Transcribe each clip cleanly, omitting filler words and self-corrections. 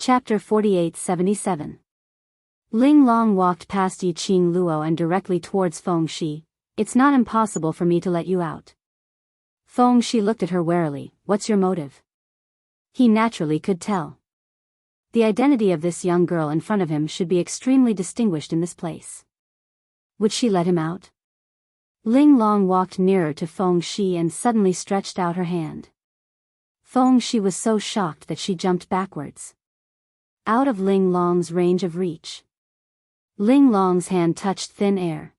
Chapter 48-77. Ling Long walked past Yi Qing Luo and directly towards Feng Shi. It's not impossible for me to let you out. Feng Shi looked at her warily. What's your motive? He naturally could tell. The identity of this young girl in front of him should be extremely distinguished in this place. Would she let him out? Ling Long walked nearer to Feng Shi and suddenly stretched out her hand. Feng Shi was so shocked that she jumped backwards, out of Ling Long's range of reach. Ling Long's hand touched thin air.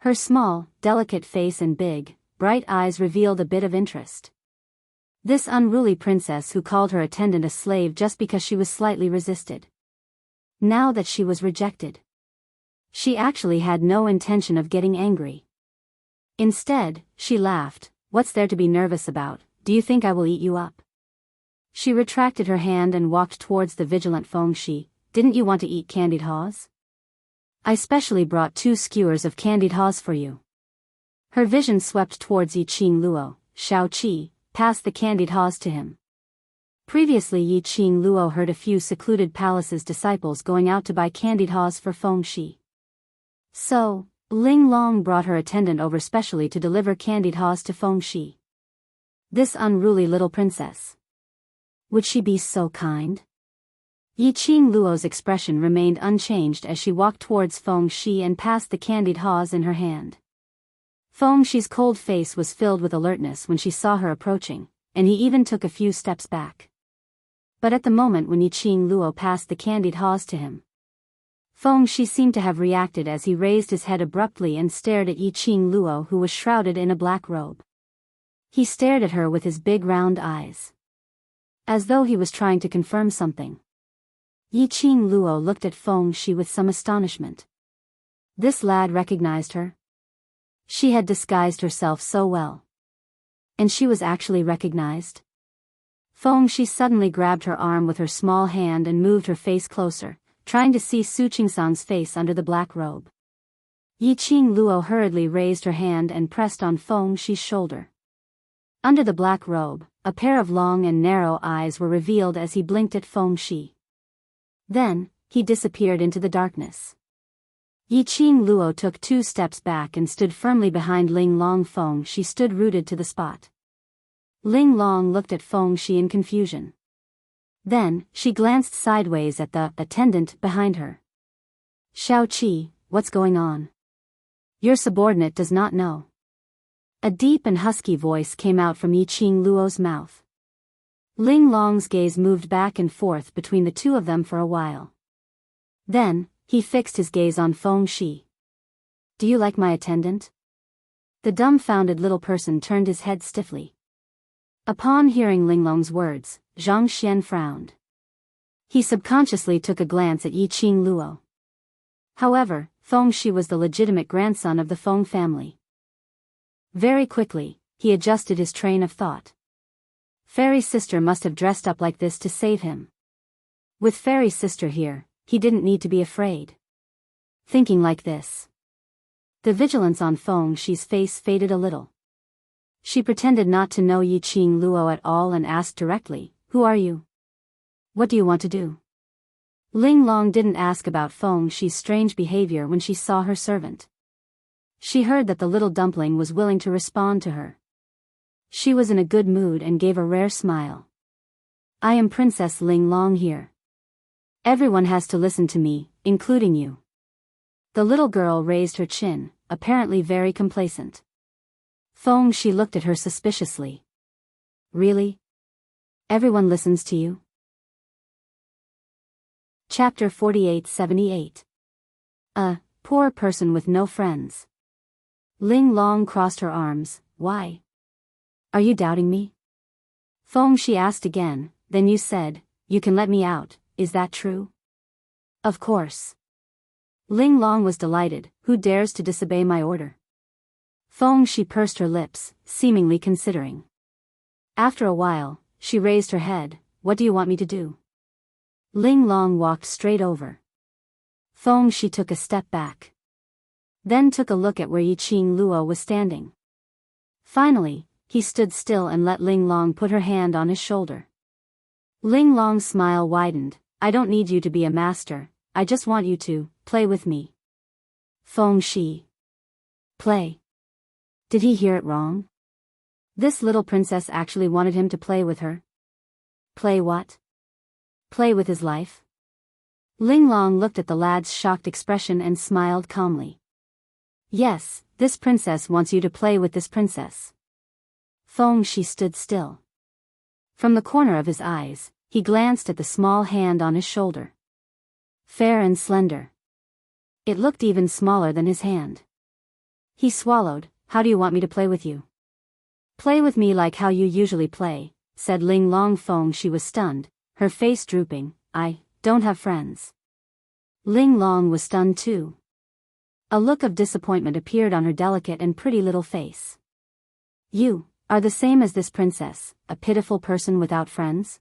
Her small, delicate face and big, bright eyes revealed a bit of interest. This unruly princess who called her attendant a slave just because she was slightly resisted. Now that she was rejected, she actually had no intention of getting angry. Instead, she laughed. What's there to be nervous about? Do you think I will eat you up? She retracted her hand and walked towards the vigilant Feng Shi. Didn't you want to eat candied haws? I specially brought 2 skewers of candied haws for you. Her vision swept towards Yi Qing Luo. Shao Qi passed the candied haws to him. Previously Yi Qing Luo heard a few secluded palaces' disciples going out to buy candied haws for Feng Shi. So, Ling Long brought her attendant over specially to deliver candied haws to Feng Shi. This unruly little princess. Would she be so kind? Yi Qing Luo's expression remained unchanged as she walked towards Feng Shi and passed the candied haws in her hand. Feng Shi's cold face was filled with alertness when she saw her approaching, and he even took a few steps back. But at the moment when Yi Qing Luo passed the candied haws to him, Feng Shi seemed to have reacted as he raised his head abruptly and stared at Yi Qing Luo, who was shrouded in a black robe. He stared at her with his big round eyes, as though he was trying to confirm something. Yi Qing Luo looked at Feng Shi with some astonishment. This lad recognized her. She had disguised herself so well. And she was actually recognized. Feng Shi suddenly grabbed her arm with her small hand and moved her face closer, trying to see Su Qingsang's face under the black robe. Yi Qing Luo hurriedly raised her hand and pressed on Feng Shi's shoulder. Under the black robe, a pair of long and narrow eyes were revealed as he blinked at Feng Shi. Then, he disappeared into the darkness. Yi Qing Luo took 2 steps back and stood firmly behind Ling Long. Feng Shi stood rooted to the spot. Ling Long looked at Feng Shi in confusion. Then, she glanced sideways at the attendant behind her. Shao Qi, what's going on? Your subordinate does not know. A deep and husky voice came out from Yi Qing Luo's mouth. Ling Long's gaze moved back and forth between the two of them for a while. Then, he fixed his gaze on Feng Shi. Do you like my attendant? The dumbfounded little person turned his head stiffly. Upon hearing Ling Long's words, Zhang Xian frowned. He subconsciously took a glance at Yi Qing Luo. However, Feng Shi was the legitimate grandson of the Feng family. Very quickly, he adjusted his train of thought. Fairy Sister must have dressed up like this to save him. With Fairy Sister here, he didn't need to be afraid. Thinking like this, the vigilance on Feng Shi's face faded a little. She pretended not to know Yi Qing Luo at all and asked directly, Who are you? What do you want to do? Ling Long didn't ask about Feng Shi's strange behavior when she saw her servant. She heard that the little dumpling was willing to respond to her. She was in a good mood and gave a rare smile. I am Princess Ling Long here. Everyone has to listen to me, including you. The little girl raised her chin, apparently very complacent. Feng Shi looked at her suspiciously. Really? Everyone listens to you? Chapter 48-78. A poor person with no friends. Ling Long crossed her arms. Why? Are you doubting me? Feng Shi asked again. Then you said, you can let me out, is that true? Of course. Ling Long was delighted. Who dares to disobey my order? Feng Shi pursed her lips, seemingly considering. After a while, she raised her head. What do you want me to do? Ling Long walked straight over. Feng Shi took a step back. Then took a look at where Yi Qing Luo was standing. Finally, he stood still and let Ling Long put her hand on his shoulder. Ling Long's smile widened. I don't need you to be a master, I just want you to play with me. Feng Shi. Play. Did he hear it wrong? This little princess actually wanted him to play with her. Play what? Play with his life? Linglong looked at the lad's shocked expression and smiled calmly. Yes, this princess wants you to play with this princess. Feng Shi stood still. From the corner of his eyes, he glanced at the small hand on his shoulder. Fair and slender. It looked even smaller than his hand. He swallowed. How do you want me to play with you? Play with me like how you usually play, said Linglong. Feng Shi was stunned, her face drooping. I don't have friends. Linglong was stunned too. A look of disappointment appeared on her delicate and pretty little face. You are the same as this princess, a pitiful person without friends?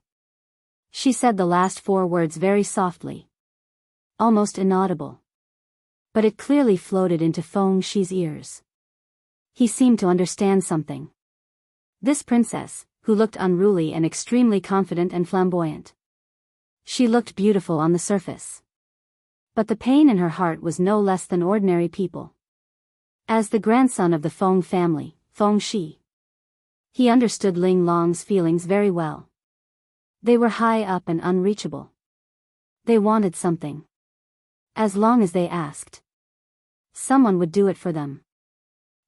She said the last 4 words very softly. Almost inaudible. But it clearly floated into Feng Shi's ears. He seemed to understand something. This princess, who looked unruly and extremely confident and flamboyant. She looked beautiful on the surface. But the pain in her heart was no less than ordinary people. As the grandson of the Feng family, Feng Shi. He understood Linglong's feelings very well. They were high up and unreachable. They wanted something. As long as they asked, someone would do it for them.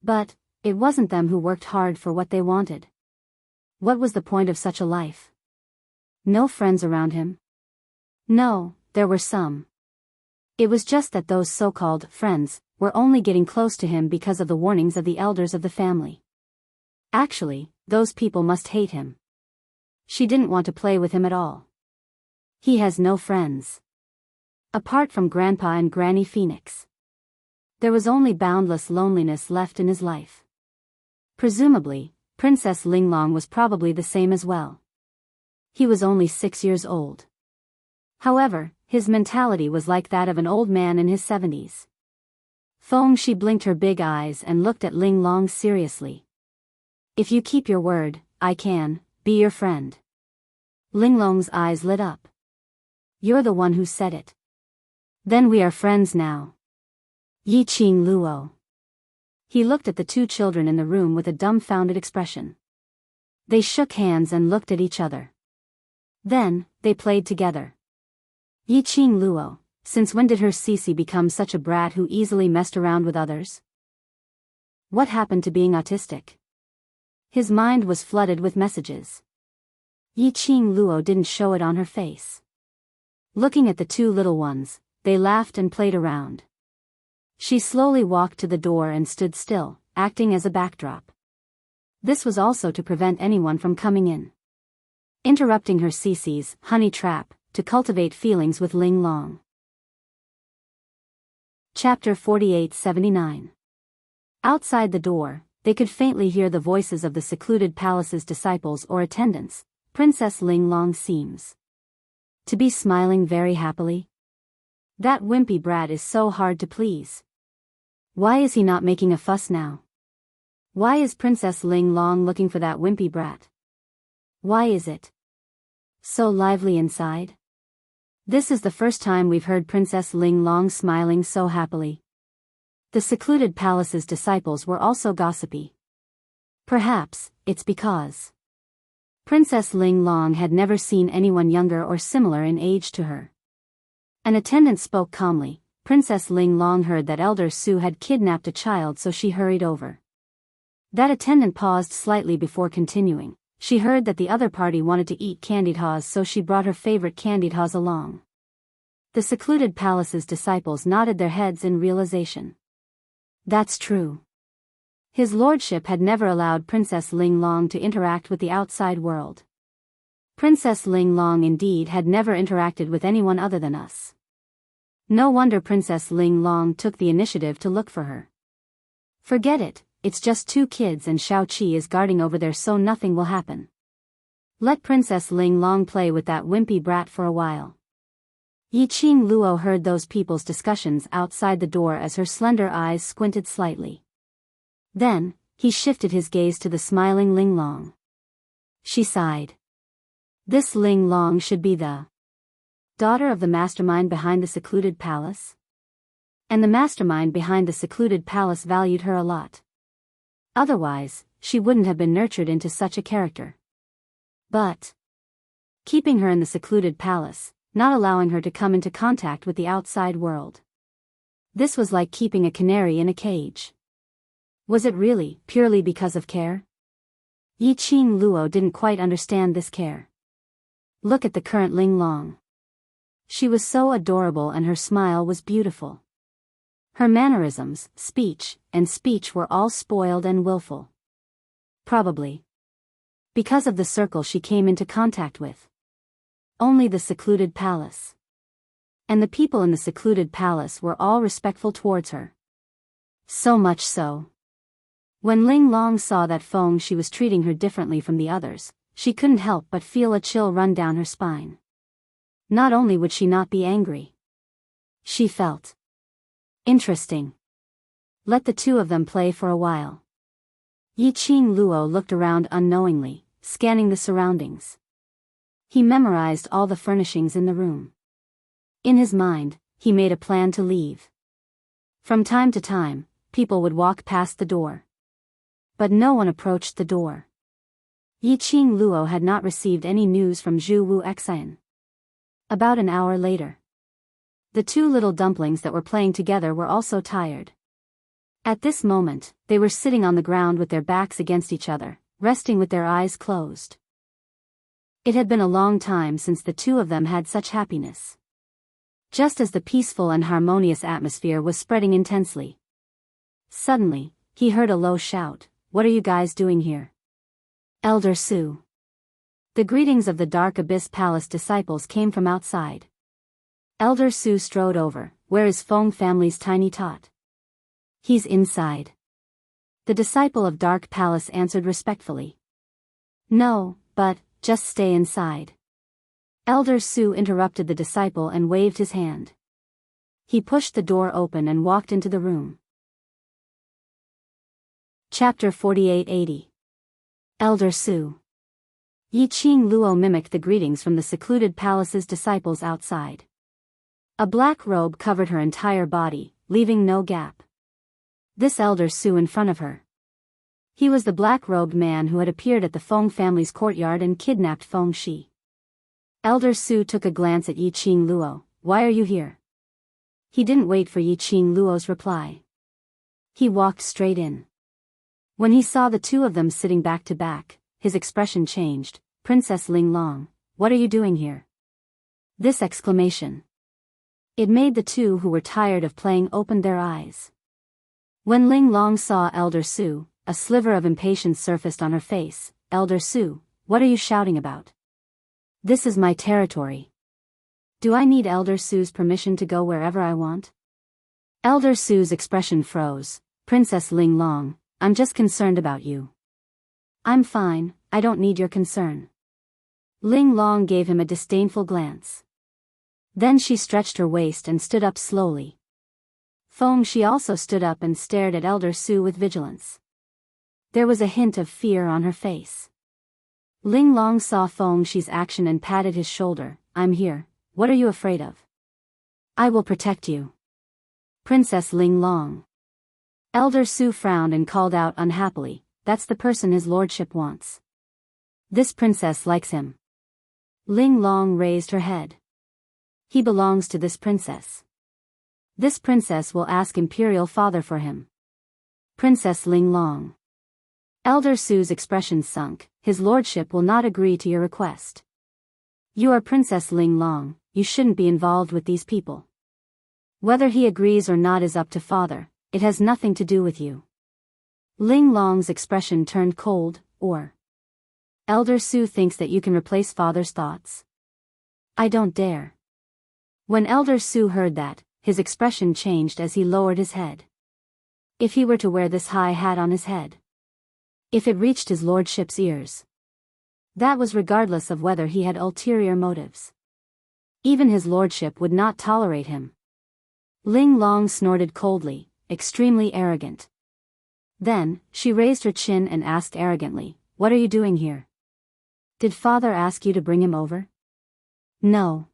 But it wasn't them who worked hard for what they wanted. What was the point of such a life? No friends around him? No, there were some. It was just that those so-called friends were only getting close to him because of the warnings of the elders of the family. Actually, those people must hate him. She didn't want to play with him at all. He has no friends. Apart from Grandpa and Granny Phoenix. There was only boundless loneliness left in his life. Presumably, Princess Linglong was probably the same as well. He was only 6 years old. However, his mentality was like that of an old man in his 70s. Feng Shi blinked her big eyes and looked at Linglong seriously. If you keep your word, I can be your friend. Linglong's eyes lit up. You're the one who said it. Then we are friends now. Yi Qing Luo. He looked at the 2 children in the room with a dumbfounded expression. They shook hands and looked at each other. Then, they played together. Yi Qing Luo, since when did her Cece become such a brat who easily messed around with others? What happened to being autistic? His mind was flooded with messages. Yi Qing Luo didn't show it on her face. Looking at the 2 little ones, they laughed and played around. She slowly walked to the door and stood still, acting as a backdrop. This was also to prevent anyone from coming in. Interrupting her Cece's honey trap, to cultivate feelings with Linglong. Chapter 48-79. Outside the door, they could faintly hear the voices of the secluded palace's disciples or attendants. Princess Linglong seems to be smiling very happily. That wimpy brat is so hard to please. Why is he not making a fuss now? Why is Princess Linglong looking for that wimpy brat? Why is it so lively inside? This is the first time we've heard Princess Linglong smiling so happily. The secluded palace's disciples were also gossipy. Perhaps it's because Princess Linglong had never seen anyone younger or similar in age to her. An attendant spoke calmly. Princess Linglong heard that Elder Su had kidnapped a child, so she hurried over. That attendant paused slightly before continuing. She heard that the other party wanted to eat candied haws, so she brought her favorite candied haws along. The secluded palace's disciples nodded their heads in realization. That's true. His lordship had never allowed Princess Linglong to interact with the outside world. Princess Linglong indeed had never interacted with anyone other than us. No wonder Princess Linglong took the initiative to look for her. Forget it, it's just 2 kids and Shao Qi is guarding over there, so nothing will happen. Let Princess Linglong play with that wimpy brat for a while. Yi Qing Luo heard those people's discussions outside the door as her slender eyes squinted slightly. Then, he shifted his gaze to the smiling Linglong. She sighed. This Linglong should be the Daughter of the mastermind behind the secluded palace? And the mastermind behind the secluded palace valued her a lot. Otherwise, she wouldn't have been nurtured into such a character. But keeping her in the secluded palace, not allowing her to come into contact with the outside world. This was like keeping a canary in a cage. Was it really, purely because of care? Yiqing Luo didn't quite understand this care. Look at the current Ling Long. She was so adorable and her smile was beautiful. Her mannerisms, speech were all spoiled and willful. Probably because of the circle she came into contact with. Only the secluded palace. And the people in the secluded palace were all respectful towards her. So much so. When Ling Long saw that Feng-shi was treating her differently from the others, she couldn't help but feel a chill run down her spine. Not only would she not be angry. She felt interesting. Let the two of them play for a while. Yiqing Luo looked around unknowingly, scanning the surroundings. He memorized all the furnishings in the room. In his mind, he made a plan to leave. From time to time, people would walk past the door. But no one approached the door. Yiqing Luo had not received any news from Zhu Wu Xian. About an hour later, the two little dumplings that were playing together were also tired. At this moment, they were sitting on the ground with their backs against each other, resting with their eyes closed. It had been a long time since the two of them had such happiness. Just as the peaceful and harmonious atmosphere was spreading intensely. Suddenly, he heard a low shout, "What are you guys doing here?" Elder Su. The greetings of the Dark Abyss Palace disciples came from outside. Elder Su strode over. "Where is Feng family's tiny tot?" "He's inside." The disciple of Dark Palace answered respectfully. "No, but, just stay inside." Elder Su interrupted the disciple and waved his hand. He pushed the door open and walked into the room. Chapter 4880. Elder Su. Yiqing Luo mimicked the greetings from the secluded palace's disciples outside. A black robe covered her entire body, leaving no gap. This Elder Su in front of her. He was the black-robed man who had appeared at the Feng family's courtyard and kidnapped Feng-shi. Elder Su took a glance at Yiqing Luo. "Why are you here?" He didn't wait for Yiqing Luo's reply. He walked straight in. When he saw the two of them sitting back to back, his expression changed. "Princess Ling Long, what are you doing here?" This exclamation. It made the two who were tired of playing open their eyes. When Ling Long saw Elder Su, a sliver of impatience surfaced on her face. "Elder Su, what are you shouting about? This is my territory. Do I need Elder Su's permission to go wherever I want?" Elder Su's expression froze. "Princess Ling Long, I'm just concerned about you." "I'm fine, I don't need your concern." Ling Long gave him a disdainful glance. Then she stretched her waist and stood up slowly. Feng-shi also stood up and stared at Elder Su with vigilance. There was a hint of fear on her face. Ling Long saw Feng-shi's action and patted his shoulder. "I'm here, what are you afraid of? I will protect you." "Princess Ling Long." Elder Su frowned and called out unhappily, "That's the person his lordship wants. This princess likes him." Ling Long raised her head. "He belongs to this princess. This princess will ask Imperial Father for him." "Princess Ling Long." Elder Su's expression sunk. "His lordship will not agree to your request. You are Princess Ling Long, you shouldn't be involved with these people. Whether he agrees or not is up to Father, it has nothing to do with you." Ling Long's expression turned cold. "Or Elder Su thinks that you can replace Father's thoughts? I don't dare." When Elder Su heard that, his expression changed as he lowered his head. If he were to wear this high hat on his head, if it reached his lordship's ears, that was regardless of whether he had ulterior motives. Even his lordship would not tolerate him. Ling Long snorted coldly, extremely arrogant. Then, she raised her chin and asked arrogantly, "What are you doing here? Did Father ask you to bring him over?" "No.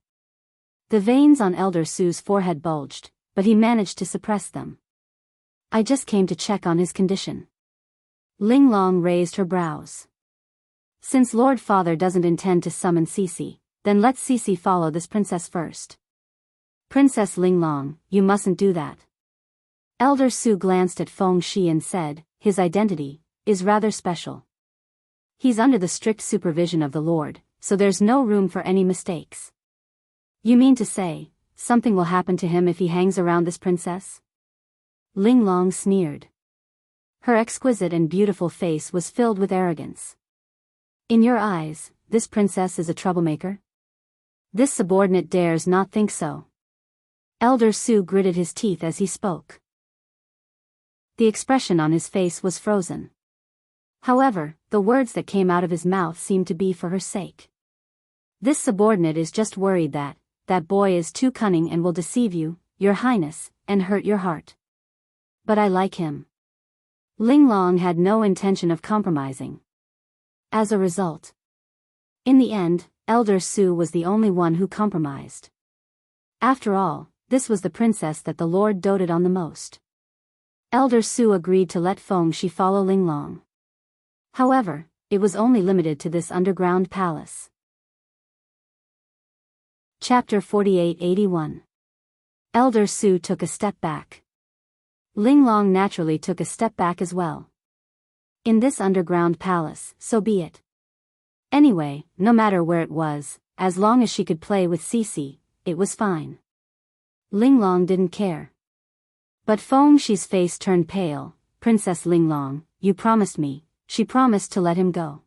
The veins on Elder Su's forehead bulged, but he managed to suppress them. I just came to check on his condition. Ling Long raised her brows. Since Lord Father doesn't intend to summon Cece, then let Cece follow this princess first. Princess Ling Long, you mustn't do that. Elder Su glanced at Feng Shi and said, his identity is rather special. He's under the strict supervision of the Lord, so there's no room for any mistakes. You mean to say, something will happen to him if he hangs around this princess? Ling Long sneered. Her exquisite and beautiful face was filled with arrogance. In your eyes, this princess is a troublemaker? This subordinate dares not think so. Elder Su gritted his teeth as he spoke. The expression on his face was frozen. However, the words that came out of his mouth seemed to be for her sake. This subordinate is just worried that boy is too cunning and will deceive you, your highness, and hurt your heart. But I like him. Ling Long had no intention of compromising. As a result, in the end, Elder Su was the only one who compromised. After all, this was the princess that the Lord doted on the most. Elder Su agreed to let Feng Shi follow Ling Long. However, it was only limited to this underground palace. Chapter 48-81. Elder Su took a step back. Ling Long naturally took a step back as well. In this underground palace, so be it. Anyway, no matter where it was, as long as she could play with Cece, it was fine. Ling Long didn't care. But Feng Shi's face turned pale. Princess Ling Long, you promised me. She promised to let him go.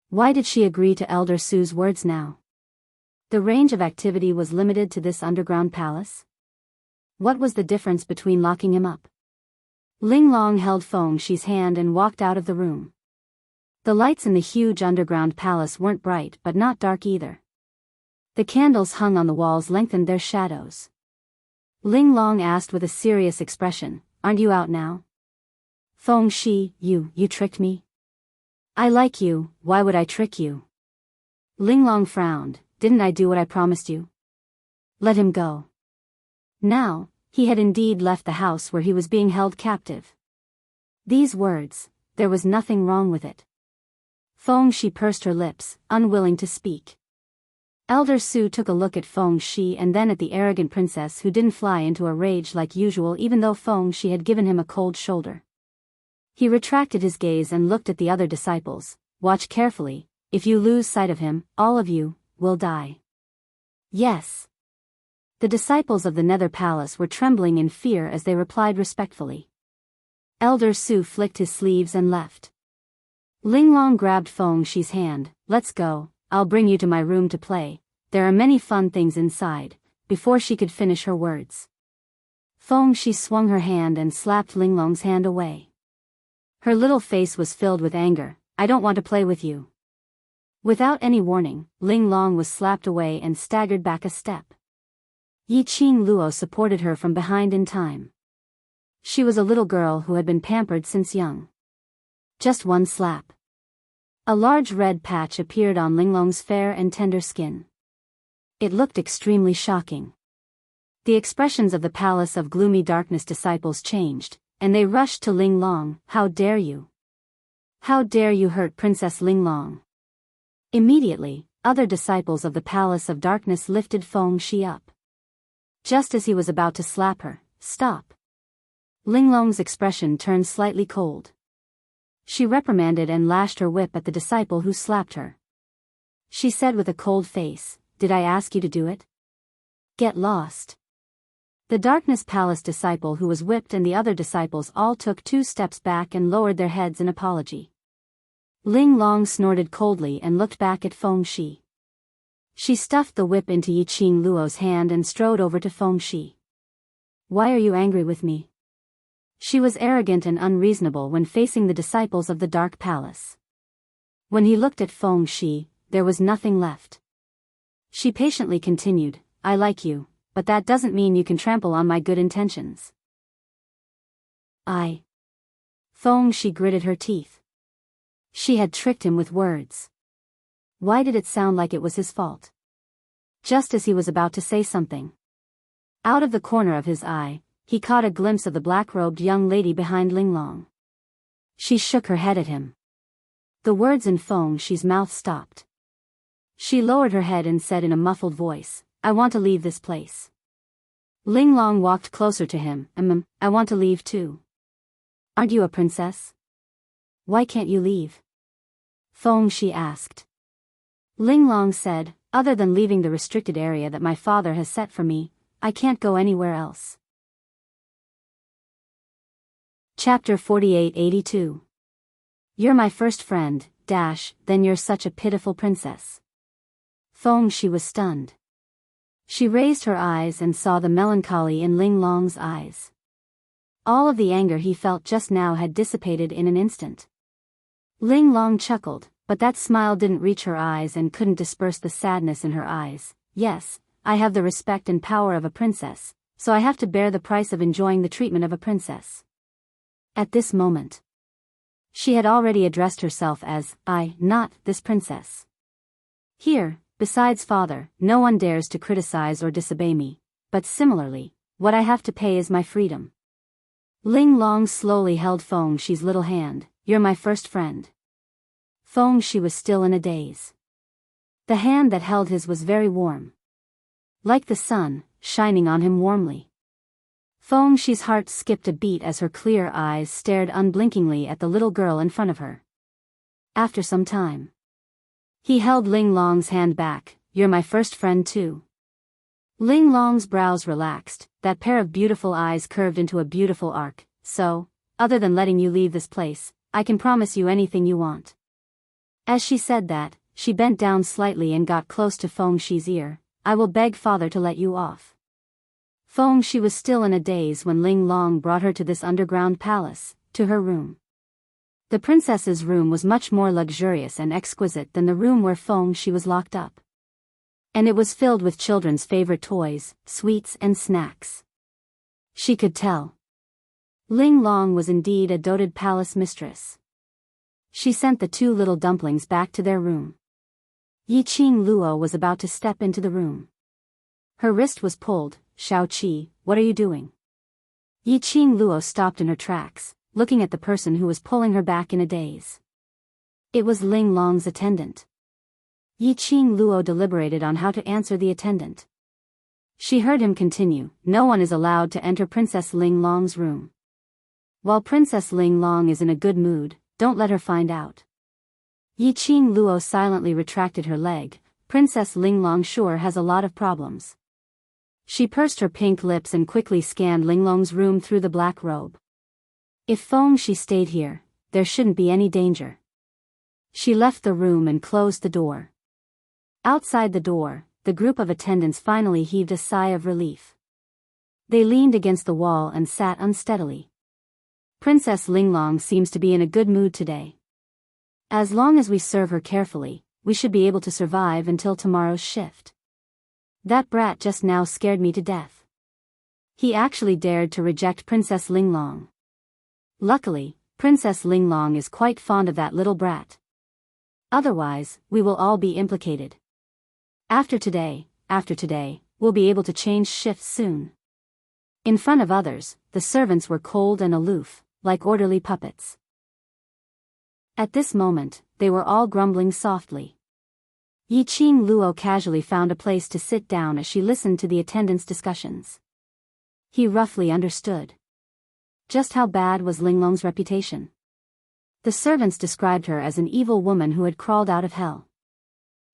Why did she agree to Elder Su's words now? The range of activity was limited to this underground palace? What was the difference between locking him up? Ling Long held Feng Shi's hand and walked out of the room. The lights in the huge underground palace weren't bright but not dark either. The candles hung on the walls lengthened their shadows. Ling Long asked with a serious expression, aren't you out now? Feng Shi, you tricked me? I like you, why would I trick you? Ling Long frowned, didn't I do what I promised you? Let him go. Now, he had indeed left the house where he was being held captive. These words, there was nothing wrong with it. Feng Shi pursed her lips, unwilling to speak. Elder Su took a look at Feng Shi and then at the arrogant princess who didn't fly into a rage like usual even though Feng Shi had given him a cold shoulder. He retracted his gaze and looked at the other disciples. Watch carefully, if you lose sight of him, all of you will die. Yes. The disciples of the Nether Palace were trembling in fear as they replied respectfully. Elder Su flicked his sleeves and left. Ling Long grabbed Feng Shi's hand. Let's go, I'll bring you to my room to play. There are many fun things inside. Before she could finish her words, Feng Shi swung her hand and slapped Ling Long's hand away. Her little face was filled with anger. I don't want to play with you. Without any warning, Ling Long was slapped away and staggered back a step. Yi Qing Luo supported her from behind in time. She was a little girl who had been pampered since young. Just one slap. A large red patch appeared on Ling Long's fair and tender skin. It looked extremely shocking. The expressions of the Palace of Gloomy Darkness disciples changed, and they rushed to Ling Long. How dare you? How dare you hurt Princess Ling Long? Immediately, other disciples of the Palace of Darkness lifted Feng Shi up. Just as he was about to slap her, stop. Ling Long's expression turned slightly cold. She reprimanded and lashed her whip at the disciple who slapped her. She said with a cold face, did I ask you to do it? Get lost. The Darkness Palace disciple who was whipped and the other disciples all took 2 steps back and lowered their heads in apology. Ling Long snorted coldly and looked back at Feng Shi. She stuffed the whip into Yi Qing Luo's hand and strode over to Feng Shi. Why are you angry with me? She was arrogant and unreasonable when facing the disciples of the Dark Palace. When he looked at Feng Shi, there was nothing left. She patiently continued, I like you, but that doesn't mean you can trample on my good intentions. Feng Shi gritted her teeth. She had tricked him with words. Why did it sound like it was his fault? Just as he was about to say something, out of the corner of his eye, he caught a glimpse of the black-robed young lady behind Linglong. She shook her head at him. The words in Feng Shi's mouth stopped. She lowered her head and said in a muffled voice, "I want to leave this place." Linglong walked closer to him. I want to leave too. Aren't you a princess? Why can't you leave? Feng Shi asked. Linglong said, other than leaving the restricted area that my father has set for me, I can't go anywhere else. Chapter 4882. You're my first friend, then you're such a pitiful princess. Feng Shi was stunned. She raised her eyes and saw the melancholy in Linglong's eyes. All of the anger he felt just now had dissipated in an instant. Linglong chuckled, but that smile didn't reach her eyes and couldn't disperse the sadness in her eyes. Yes, I have the respect and power of a princess, so I have to bear the price of enjoying the treatment of a princess. At this moment, she had already addressed herself as, I, not this princess. Here, besides father, no one dares to criticize or disobey me, but similarly, what I have to pay is my freedom. Linglong slowly held Feng Shi's little hand. You're my first friend. Feng Shi was still in a daze. The hand that held his was very warm, like the sun, shining on him warmly. Feng Shi's heart skipped a beat as her clear eyes stared unblinkingly at the little girl in front of her. After some time, he held Linglong's hand back. You're my first friend too. Linglong's brows relaxed, that pair of beautiful eyes curved into a beautiful arc. So, other than letting you leave this place, I can promise you anything you want. As she said that, she bent down slightly and got close to Feng Shi's ear. I will beg father to let you off. Feng Shi was still in a daze when Linglong brought her to this underground palace, to her room. The princess's room was much more luxurious and exquisite than the room where Feng Shi was locked up. And it was filled with children's favorite toys, sweets and snacks. She could tell Linglong was indeed a doted palace mistress. She sent the two little dumplings back to their room. Yiqing Luo was about to step into the room. Her wrist was pulled. Shao Qi, what are you doing? Yiqing Luo stopped in her tracks, looking at the person who was pulling her back in a daze. It was Linglong's attendant. Yiqing Luo deliberated on how to answer the attendant. She heard him continue, no one is allowed to enter Princess Linglong's room. While Princess Linglong is in a good mood, don't let her find out. Yiqing Luo silently retracted her leg. Princess Linglong sure has a lot of problems. She pursed her pink lips and quickly scanned Linglong's room through the black robe. If Feng Shi stayed here, there shouldn't be any danger. She left the room and closed the door. Outside the door, the group of attendants finally heaved a sigh of relief. They leaned against the wall and sat unsteadily. Princess Linglong seems to be in a good mood today. As long as we serve her carefully, we should be able to survive until tomorrow's shift. That brat just now scared me to death. He actually dared to reject Princess Linglong. Luckily, Princess Linglong is quite fond of that little brat. Otherwise, we will all be implicated. After today, we'll be able to change shifts soon. In front of others, the servants were cold and aloof, like orderly puppets. At this moment, they were all grumbling softly. Yiqing Luo casually found a place to sit down as she listened to the attendants' discussions. He roughly understood just how bad was Linglong's reputation. The servants described her as an evil woman who had crawled out of hell.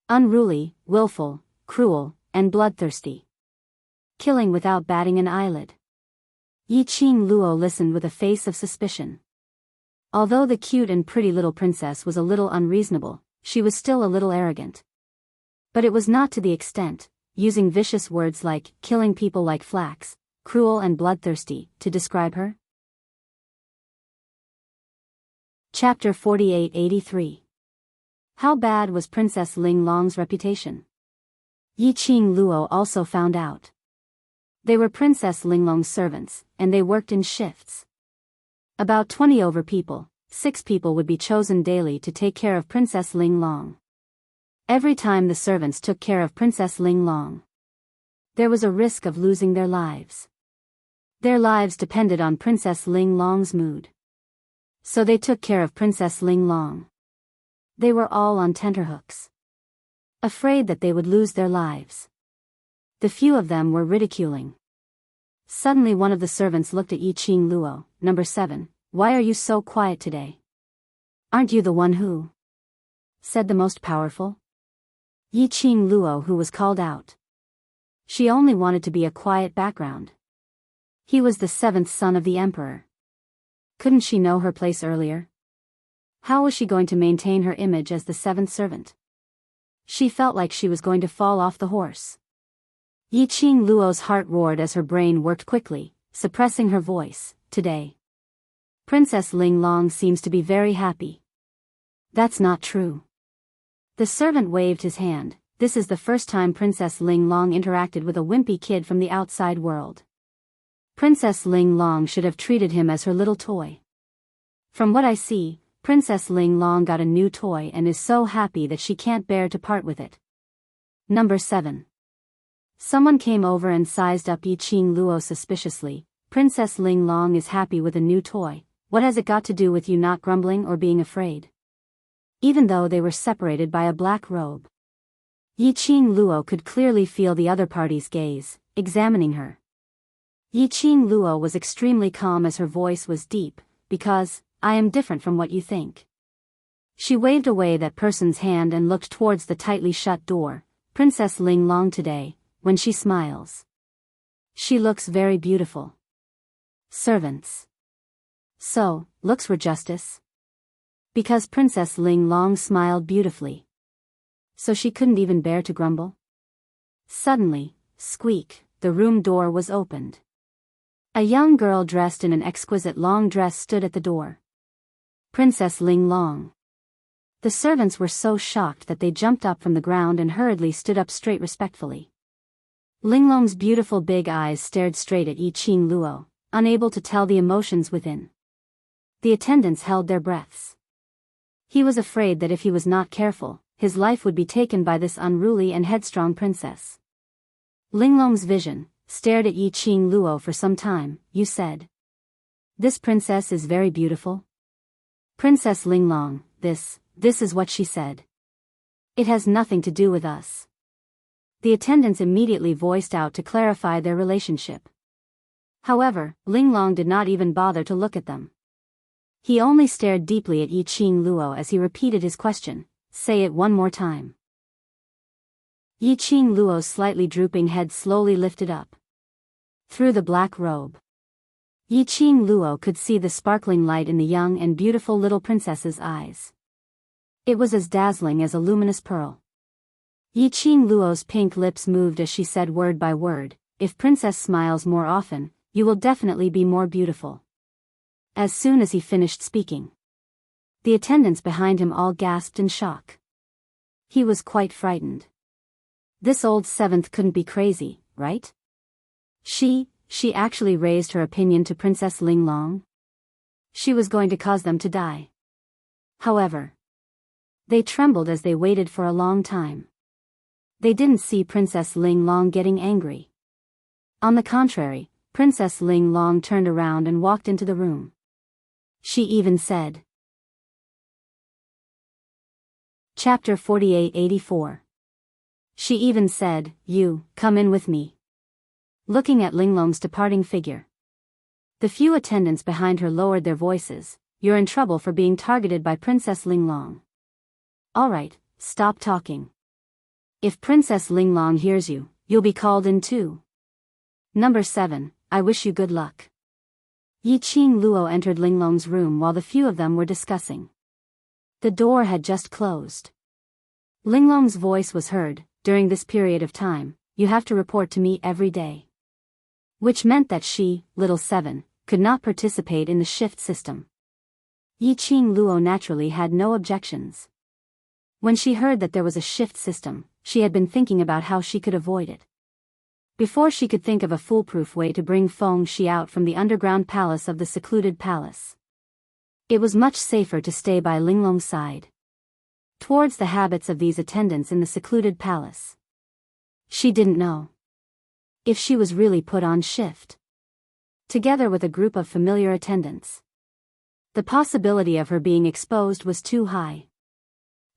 Unruly, willful, cruel, and bloodthirsty. Killing without batting an eyelid. Yiqing Luo listened with a face of suspicion. Although the cute and pretty little princess was a little unreasonable, she was still a little arrogant. But it was not to the extent, using vicious words like killing people like flax, cruel and bloodthirsty, to describe her. Chapter 4883. How bad was Princess Linglong's reputation? Yiqing Luo also found out. They were Princess Linglong's servants, and they worked in shifts. About 20 over people, 6 people would be chosen daily to take care of Princess Linglong. Every time the servants took care of Princess Ling Long, there was a risk of losing their lives. Their lives depended on Princess Ling Long's mood. So they took care of Princess Ling Long. They were all on tenterhooks, afraid that they would lose their lives. The few of them were ridiculing. Suddenly one of the servants looked at Yi Qing Luo. Number 7, why are you so quiet today? Aren't you the one who? Said the most powerful. Yi Qing Luo, who was called out. She only wanted to be a quiet background. He was the 7th son of the emperor. Couldn't she know her place earlier? How was she going to maintain her image as the 7th servant? She felt like she was going to fall off the horse. Yi Qing Luo's heart roared as her brain worked quickly, suppressing her voice. Today, Princess Ling Long seems to be very happy. That's not true. The servant waved his hand. This is the first time Princess Ling Long interacted with a wimpy kid from the outside world. Princess Ling Long should have treated him as her little toy. From what I see, Princess Ling Long got a new toy and is so happy that she can't bear to part with it. Number 7. Someone came over and sized up Yi Qing Luo suspiciously. Princess Ling Long is happy with a new toy. What has it got to do with you not grumbling or being afraid? Even though they were separated by a black robe, Yi Qing Luo could clearly feel the other party's gaze, examining her. Yi Qing Luo was extremely calm as her voice was deep, because, I am different from what you think. She waved away that person's hand and looked towards the tightly shut door. Princess Ling Long today, when she smiles, she looks very beautiful. Servants. So, looks were justice? Because Princess Ling Long smiled beautifully, so she couldn't even bear to grumble? Suddenly, squeak, the room door was opened. A young girl dressed in an exquisite long dress stood at the door. Princess Ling Long. The servants were so shocked that they jumped up from the ground and hurriedly stood up straight respectfully. Ling Long's beautiful big eyes stared straight at Yi Qing Luo, unable to tell the emotions within. The attendants held their breaths. He was afraid that if he was not careful, his life would be taken by this unruly and headstrong princess. Ling Long's vision stared at Yi Qing Luo for some time. You said, this princess is very beautiful? Princess Ling Long, this is what she said. It has nothing to do with us. The attendants immediately voiced out to clarify their relationship. However, Ling Long did not even bother to look at them. He only stared deeply at Yi Qing Luo as he repeated his question. Say it one more time. Yi Qing Luo's slightly drooping head slowly lifted up. Through the black robe, Yi Qing Luo could see the sparkling light in the young and beautiful little princess's eyes. It was as dazzling as a luminous pearl. Yi Qing Luo's pink lips moved as she said word by word, if Princess smiles more often, you will definitely be more beautiful. As soon as he finished speaking, the attendants behind him all gasped in shock. He was quite frightened. This old 7th couldn't be crazy, right? She actually raised her opinion to Princess Ling Long? She was going to cause them to die. However, they trembled as they waited for a long time. They didn't see Princess Ling Long getting angry. On the contrary, Princess Ling Long turned around and walked into the room. She even said. Chapter 48-84. She even said, you, come in with me. Looking at Ling Long's departing figure, the few attendants behind her lowered their voices. You're in trouble for being targeted by Princess Ling Long. Alright, stop talking. If Princess Ling Long hears you, you'll be called in too. Number 7, I wish you good luck. Yi Qing Luo entered Ling Long's room while the few of them were discussing. The door had just closed. Ling Long's voice was heard. During this period of time, you have to report to me every day. Which meant that she, little 7, could not participate in the shift system. Yi Qing Luo naturally had no objections. When she heard that there was a shift system, she had been thinking about how she could avoid it. Before she could think of a foolproof way to bring Feng Shi out from the underground palace of the secluded palace. It was much safer to stay by Ling Long's side. towards the habits of these attendants in the secluded palace. She didn't know if she was really put on shift, together with a group of familiar attendants. The possibility of her being exposed was too high.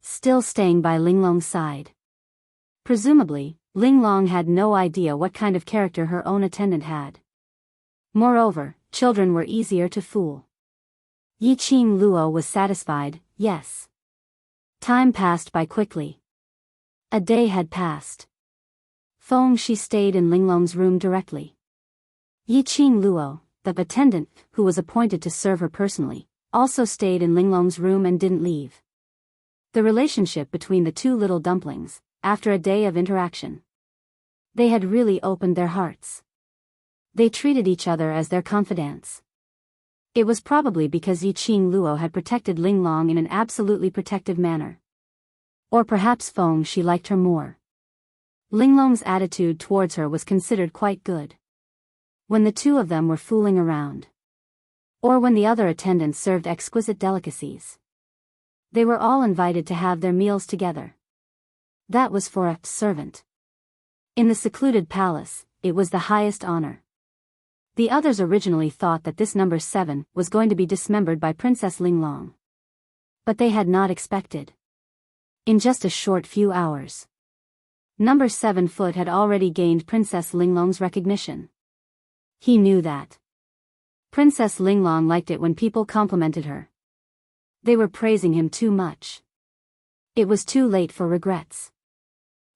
Still staying by Linglong's side. Presumably, Linglong had no idea what kind of character her own attendant had. Moreover, children were easier to fool. Yiqing Luo was satisfied, yes. Time passed by quickly. A day had passed. Feng-shi stayed in Linglong's room directly. Yiqing Luo, the attendant, who was appointed to serve her personally, also stayed in Linglong's room and didn't leave. The relationship between the two little dumplings, after a day of interaction. They had really opened their hearts. They treated each other as their confidants. It was probably because Yiqing Luo had protected Linglong in an absolutely protective manner. Or perhaps Feng-shi liked her more. Linglong's attitude towards her was considered quite good. When the two of them were fooling around. Or when the other attendants served exquisite delicacies. They were all invited to have their meals together. That was for a servant. In the secluded palace, it was the highest honor. The others originally thought that this number 7 was going to be dismembered by Princess Linglong. But they had not expected. In just a short few hours, number 7 foot had already gained Princess Linglong's recognition. He knew that. Princess Linglong liked it when people complimented her. They were praising him too much. It was too late for regrets.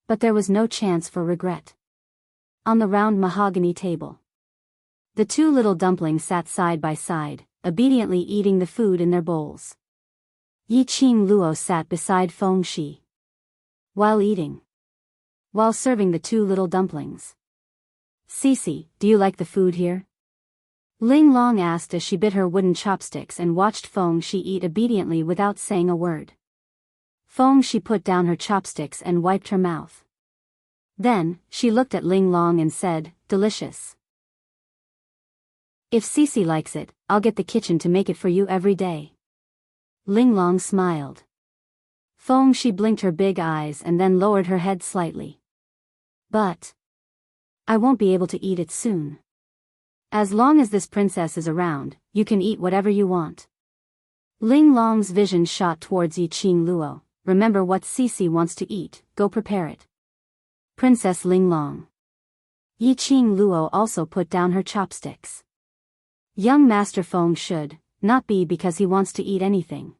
But there was no chance for regret. On the round mahogany table, the two little dumplings sat side by side, obediently eating the food in their bowls. Yiqing Luo sat beside Feng-shi. While eating. While serving the two little dumplings. "Cece, do you like the food here?" Linglong asked as she bit her wooden chopsticks and watched Feng-shi eat obediently without saying a word. Feng-shi put down her chopsticks and wiped her mouth. Then, she looked at Linglong and said, "Delicious. If Cece likes it, I'll get the kitchen to make it for you every day." Linglong smiled. Feng-shi blinked her big eyes and then lowered her head slightly. "But I won't be able to eat it soon. As long as this princess is around, you can eat whatever you want." Linglong's vision shot towards Yiqing Luo. "Remember what Cece wants to eat, go prepare it." Princess Linglong. Yiqing Luo also put down her chopsticks. Young Master Feng should not be because he wants to eat anything.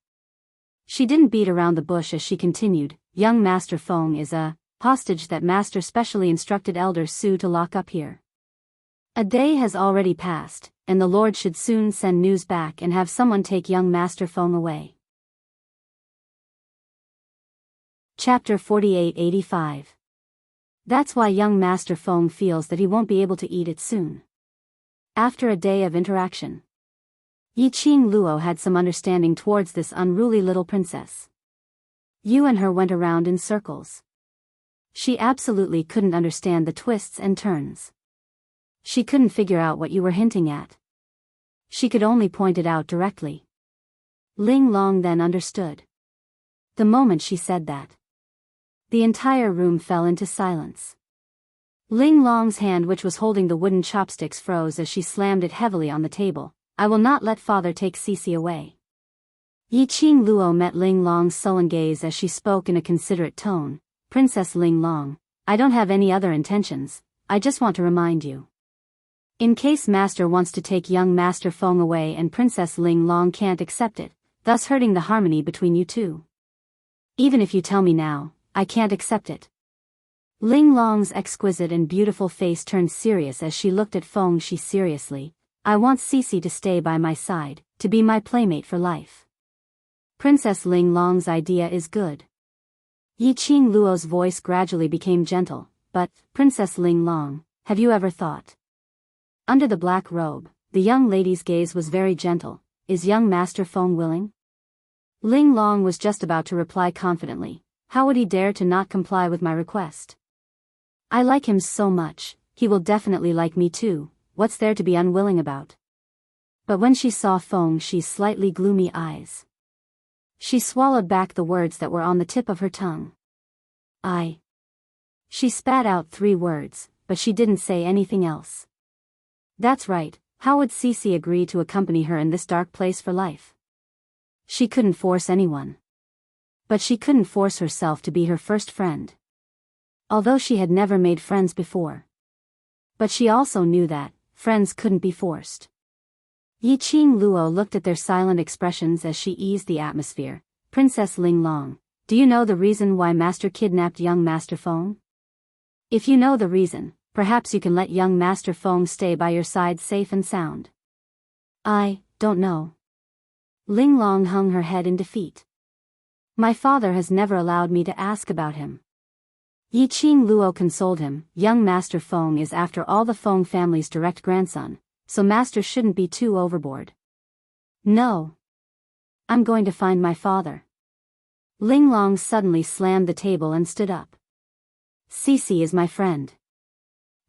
She didn't beat around the bush as she continued, "Young Master Feng is a hostage that Master specially instructed Elder Su to lock up here. A day has already passed, and the Lord should soon send news back and have someone take young Master Feng away." Chapter 4885. That's why young Master Feng feels that he won't be able to eat it soon. After a day of interaction, Yiqing Luo had some understanding towards this unruly little princess. You and her went around in circles. She absolutely couldn't understand the twists and turns. She couldn't figure out what you were hinting at. She could only point it out directly. Linglong then understood. The moment she said that, the entire room fell into silence. Linglong's hand, which was holding the wooden chopsticks, froze as she slammed it heavily on the table. "I will not let father take Cece away." Yiqing Luo met Linglong's sullen gaze as she spoke in a considerate tone. "Princess Linglong, I don't have any other intentions, I just want to remind you. In case Master wants to take young Master Feng away and Princess Linglong can't accept it, thus hurting the harmony between you two. Even if you tell me now, I can't accept it." Linglong's exquisite and beautiful face turned serious as she looked at Feng-shi seriously. "I want Cece to stay by my side, to be my playmate for life. Princess Linglong's idea is good." Yiqing Luo's voice gradually became gentle. "But, Princess Linglong, have you ever thought?" Under the black robe, the young lady's gaze was very gentle. "Is young Master Feng willing?" Linglong was just about to reply confidently. How would he dare to not comply with my request? I like him so much, he will definitely like me too, what's there to be unwilling about? But when she saw Feng-shi's slightly gloomy eyes, She swallowed back the words that were on the tip of her tongue. She spat out 3 words, but she didn't say anything else. That's right, how would Cece agree to accompany her in this dark place for life? She couldn't force anyone. But she couldn't force herself to be her first friend. Although she had never made friends before. But she also knew that friends couldn't be forced. Yiqing Luo looked at their silent expressions as she eased the atmosphere. Princess Ling Long, do you know the reason why Master kidnapped young Master Feng? If you know the reason, perhaps you can let young Master Feng stay by your side safe and sound. I don't know. Ling Long hung her head in defeat. My father has never allowed me to ask about him. Yiqing Luo consoled him. Young Master Feng is after all the Feng family's direct grandson, so Master shouldn't be too overboard. No. I'm going to find my father. Ling Long suddenly slammed the table and stood up. Cece is my friend.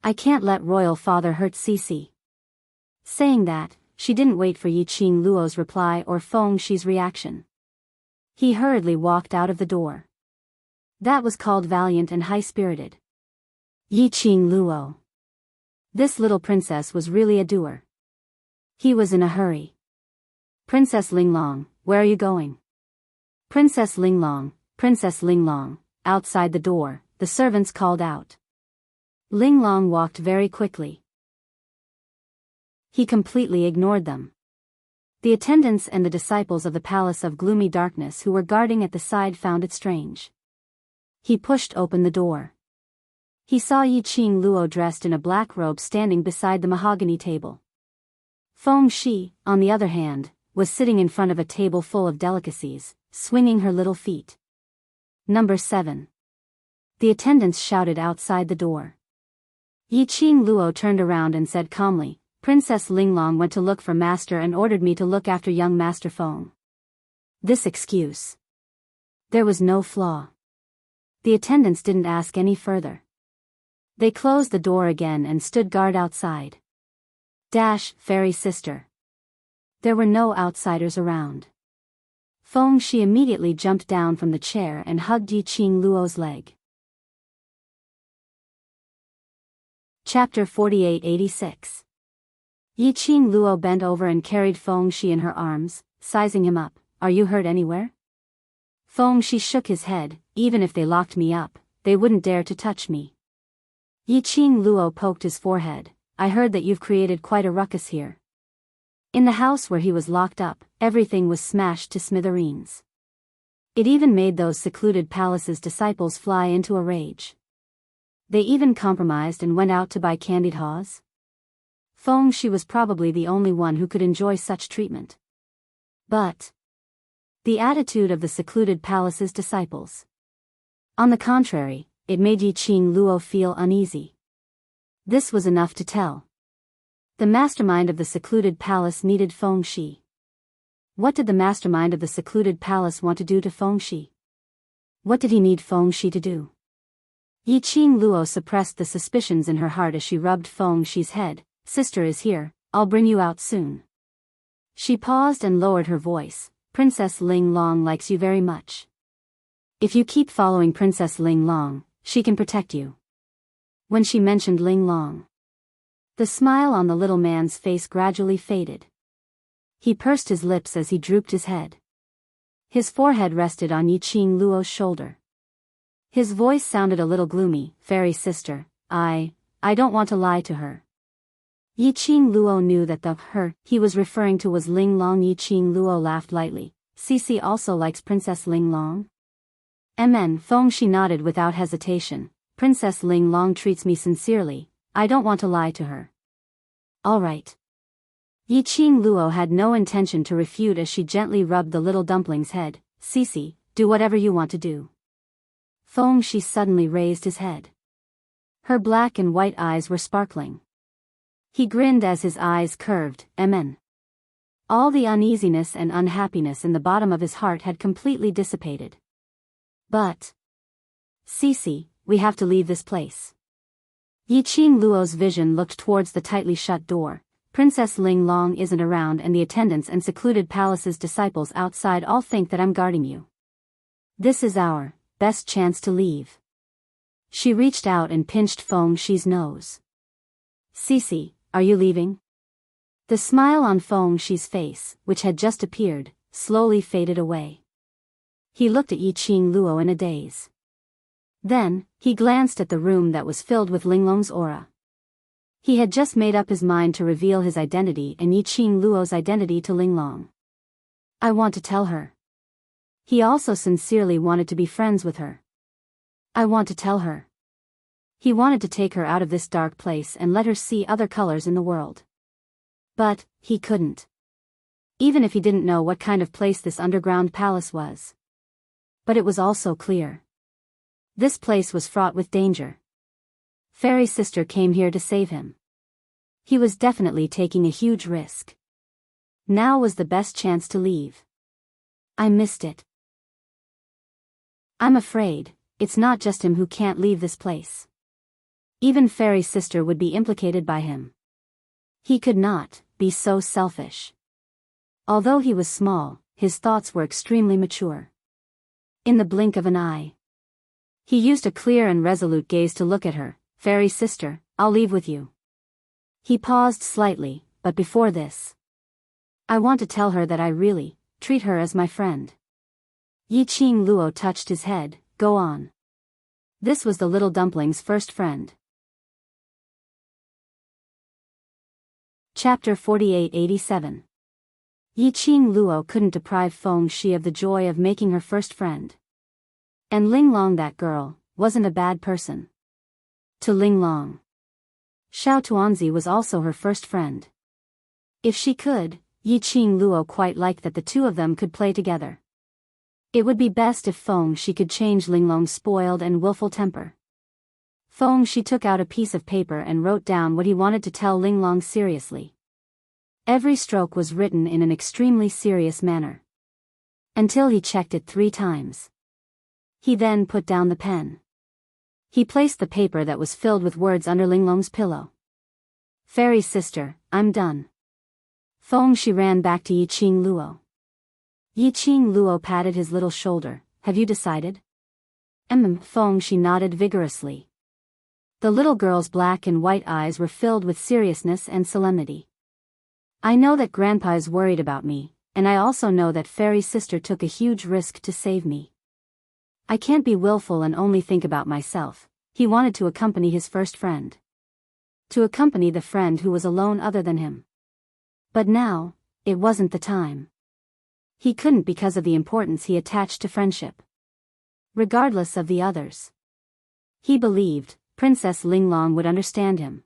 I can't let royal father hurt Cece. Saying that, she didn't wait for Yiqing Luo's reply or Feng Shi's reaction. He hurriedly walked out of the door. That was called valiant and high-spirited. Yiqing Luo. This little princess was really a doer. He was in a hurry. Princess Linglong, where are you going? Princess Linglong, Princess Linglong. Outside the door, the servants called out. Linglong walked very quickly. He completely ignored them. The attendants and the disciples of the Palace of Gloomy Darkness who were guarding at the side found it strange. He pushed open the door. He saw Yiqing Luo dressed in a black robe standing beside the mahogany table. Feng Shi, on the other hand, was sitting in front of a table full of delicacies, swinging her little feet. Number 7. The attendants shouted outside the door. Yiqing Luo turned around and said calmly, Princess Linglong went to look for Master and ordered me to look after young Master Feng. This excuse. There was no flaw. The attendants didn't ask any further. They closed the door again and stood guard outside. Fairy sister. There were no outsiders around. Feng Shi immediately jumped down from the chair and hugged Yiqing Luo's leg. Chapter 4886. Yiqing Luo bent over and carried Feng Shi in her arms, sizing him up. Are you hurt anywhere? Feng Shi shook his head. Even if they locked me up, they wouldn't dare to touch me. Yiqing Luo poked his forehead. I heard that you've created quite a ruckus here. In the house where he was locked up, everything was smashed to smithereens. It even made those secluded palace's disciples fly into a rage. They even compromised and went out to buy candied haws. Feng Shi was probably the only one who could enjoy such treatment. But the attitude of the secluded palace's disciples. On the contrary, it made Yiqing Luo feel uneasy. This was enough to tell. The mastermind of the secluded palace needed Feng Shi. What did the mastermind of the secluded palace want to do to Feng Shi? What did he need Feng Shi to do? Yiqing Luo suppressed the suspicions in her heart as she rubbed Feng Shi's head. Sister is here, I'll bring you out soon. She paused and lowered her voice. Princess Ling Long likes you very much. If you keep following Princess Ling Long, she can protect you. When she mentioned Ling Long, the smile on the little man's face gradually faded. He pursed his lips as he drooped his head. His forehead rested on Yiqing Luo's shoulder. His voice sounded a little gloomy. Fairy sister, I don't want to lie to her. Yiqing Luo knew that the her he was referring to was Ling Long. Yiqing Luo laughed lightly. Cece also likes Princess Ling Long? Feng Shi nodded without hesitation. Princess Ling Long treats me sincerely. I don't want to lie to her. All right. Yiqing Luo had no intention to refute as she gently rubbed the little dumpling's head. Cece, do whatever you want to do. Feng Shi suddenly raised his head. Her black and white eyes were sparkling. He grinned as his eyes curved. All the uneasiness and unhappiness in the bottom of his heart had completely dissipated. But Cece, we have to leave this place. Yiqing Luo's vision looked towards the tightly shut door. Princess Ling Long isn't around and the attendants and secluded palace's disciples outside all think that I'm guarding you. This is our best chance to leave. She reached out and pinched Feng Shi's nose. Cece, are you leaving? The smile on Feng Shi's face, which had just appeared, slowly faded away. He looked at Yiqing Luo in a daze. Then, he glanced at the room that was filled with Linglong's aura. He had just made up his mind to reveal his identity and Yiqing Luo's identity to Linglong. I want to tell her. He also sincerely wanted to be friends with her. I want to tell her. He wanted to take her out of this dark place and let her see other colors in the world. But, he couldn't. Even if he didn't know what kind of place this underground palace was. But it was also clear. This place was fraught with danger. Fairy Sister came here to save him. He was definitely taking a huge risk. Now was the best chance to leave. I missed it. I'm afraid, it's not just him who can't leave this place. Even Fairy Sister would be implicated by him. He could not be so selfish. Although he was small, his thoughts were extremely mature. In the blink of an eye, he used a clear and resolute gaze to look at her. Fairy Sister, I'll leave with you. He paused slightly, but before this, I want to tell her that I really treat her as my friend. Yiqing Luo touched his head. Go on. This was the little dumpling's first friend. Chapter 4887. Yiqing Luo couldn't deprive Feng Shi of the joy of making her first friend. And Linglong, that girl, wasn't a bad person. To Linglong, Xiao Tuanzi was also her first friend. If she could, Yiqing Luo quite liked that the two of them could play together. It would be best if Feng Shi could change Linglong's spoiled and willful temper. Feng Shi took out a piece of paper and wrote down what he wanted to tell Linglong seriously. Every stroke was written in an extremely serious manner. Until he checked it 3 times. He then put down the pen. He placed the paper that was filled with words under Linglong's pillow. Fairy Sister, I'm done. Feng Shi ran back to Yiqing Luo. Yiqing Luo patted his little shoulder. Have you decided? Feng Shi nodded vigorously. The little girl's black and white eyes were filled with seriousness and solemnity. I know that Grandpa is worried about me, and I also know that Fairy Sister took a huge risk to save me. I can't be willful and only think about myself. He wanted to accompany his first friend. To accompany the friend who was alone other than him. But now, it wasn't the time. He couldn't because of the importance he attached to friendship. Regardless of the others. He believed Princess Linglong would understand him.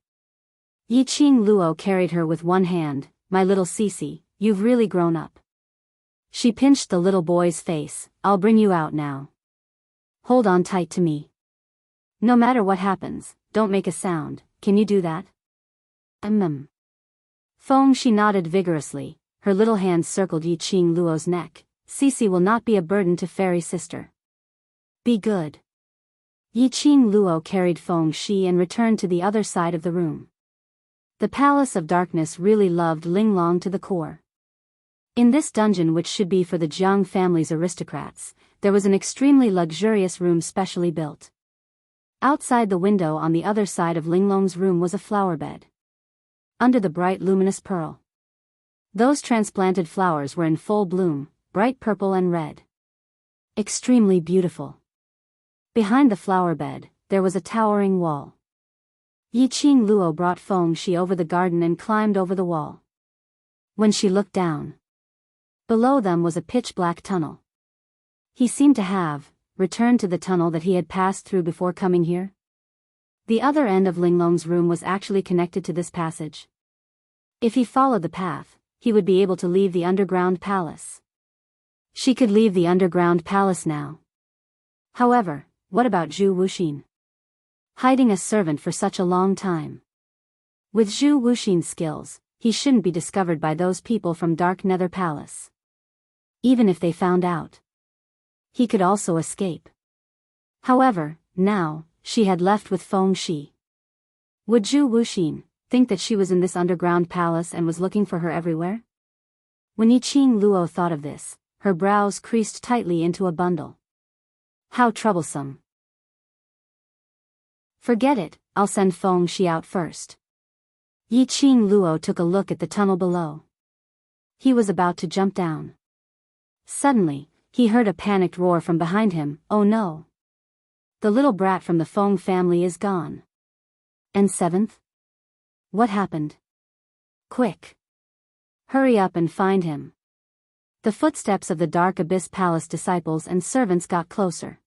Yiqing Luo carried her with one hand. My little Cece, you've really grown up. She pinched the little boy's face. I'll bring you out now. Hold on tight to me. No matter what happens, don't make a sound. Can you do that? Feng Shi nodded vigorously. Her little hands circled Yiqing Luo's neck. Cece will not be a burden to Fairy Sister. Be good. Yiqing Luo carried Feng Shi and returned to the other side of the room. The Palace of Darkness really loved Linglong to the core. In this dungeon, which should be for the Jiang family's aristocrats, there was an extremely luxurious room specially built. Outside the window on the other side of Linglong's room was a flower bed. Under the bright luminous pearl. Those transplanted flowers were in full bloom, bright purple and red. Extremely beautiful. Behind the flower bed, there was a towering wall. Yiqing Luo brought Feng Shi over the garden and climbed over the wall. When she looked down, below them was a pitch-black tunnel. He seemed to have returned to the tunnel that he had passed through before coming here. The other end of Linglong's room was actually connected to this passage. If he followed the path, he would be able to leave the underground palace. She could leave the underground palace now. However, what about Zhu Wuxin? Hiding a servant for such a long time. With Zhu Wuxin's skills, he shouldn't be discovered by those people from Dark Nether Palace. Even if they found out, he could also escape. However, now, she had left with Feng Shi. Would Zhu Wuxin think that she was in this underground palace and was looking for her everywhere? When Yiqing Luo thought of this, her brows creased tightly into a bundle. How troublesome. Forget it, I'll send Feng Shi out first. Yiqing Luo took a look at the tunnel below. He was about to jump down. Suddenly, he heard a panicked roar from behind him. Oh no! The little brat from the Feng family is gone. And seventh? What happened? Quick! Hurry up and find him. The footsteps of the Dark Abyss Palace disciples and servants got closer.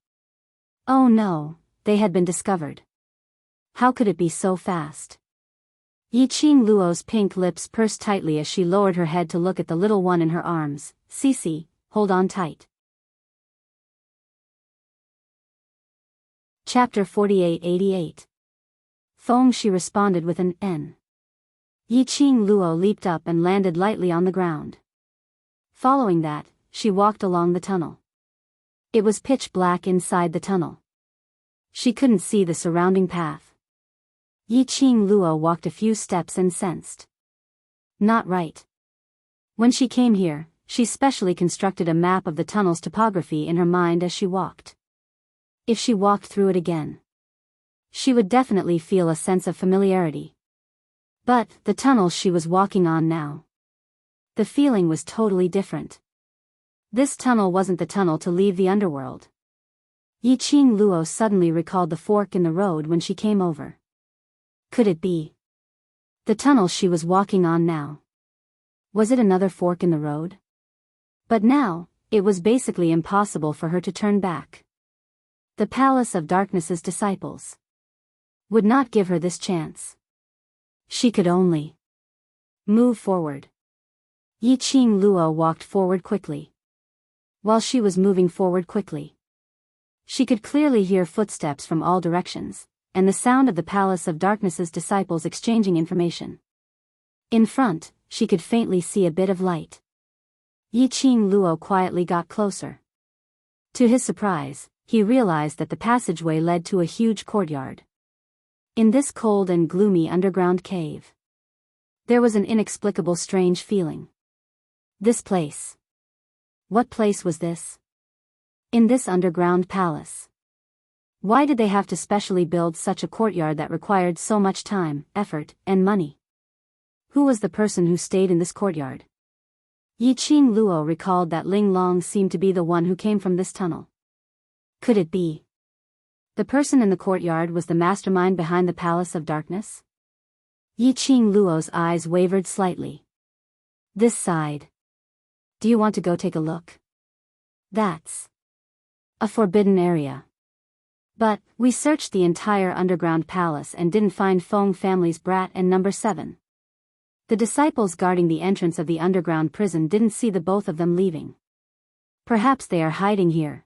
Oh no, they had been discovered. How could it be so fast? Yiqing Luo's pink lips pursed tightly as she lowered her head to look at the little one in her arms. Cece, hold on tight. Chapter 48-88. Feng Shi responded with an N. Yiqing Luo leaped up and landed lightly on the ground. Following that, she walked along the tunnel. It was pitch black inside the tunnel. She couldn't see the surrounding path. Yiqing Luo walked a few steps and sensed. Not right. When she came here, she specially constructed a map of the tunnel's topography in her mind as she walked. If she walked through it again, she would definitely feel a sense of familiarity. But the tunnel she was walking on now, the feeling was totally different. This tunnel wasn't the tunnel to leave the underworld. Yiqing Luo suddenly recalled the fork in the road when she came over. Could it be the tunnel she was walking on now? Was it another fork in the road? But now, it was basically impossible for her to turn back. The Palace of Darkness's disciples would not give her this chance. She could only move forward. Yiqing Luo walked forward quickly. While she was moving forward quickly, she could clearly hear footsteps from all directions, and the sound of the Palace of Darkness's disciples exchanging information. In front, she could faintly see a bit of light. Yiqing Luo quietly got closer. To his surprise, he realized that the passageway led to a huge courtyard. In this cold and gloomy underground cave, there was an inexplicable strange feeling. This place. What place was this? In this underground palace. Why did they have to specially build such a courtyard that required so much time, effort, and money? Who was the person who stayed in this courtyard? Yiqing Luo recalled that Ling Long seemed to be the one who came from this tunnel. Could it be the person in the courtyard was the mastermind behind the Palace of Darkness? Yiqing Luo's eyes wavered slightly. This side. Do you want to go take a look? That's a forbidden area. But we searched the entire underground palace and didn't find Feng family's brat and number 7. The disciples guarding the entrance of the underground prison didn't see the both of them leaving. Perhaps they are hiding here.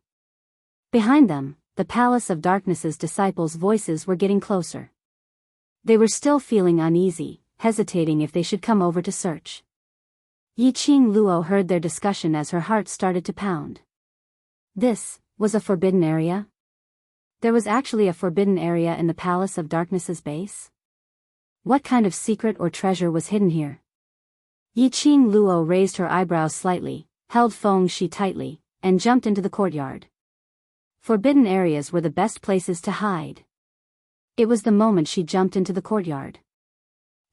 Behind them, the Palace of Darkness's disciples' voices were getting closer. They were still feeling uneasy, hesitating if they should come over to search. Yiqing Luo heard their discussion as her heart started to pound. This was a forbidden area? There was actually a forbidden area in the Palace of Darkness's base? What kind of secret or treasure was hidden here? Yiqing Luo raised her eyebrows slightly, held Feng Shi tightly, and jumped into the courtyard. Forbidden areas were the best places to hide. It was the moment she jumped into the courtyard.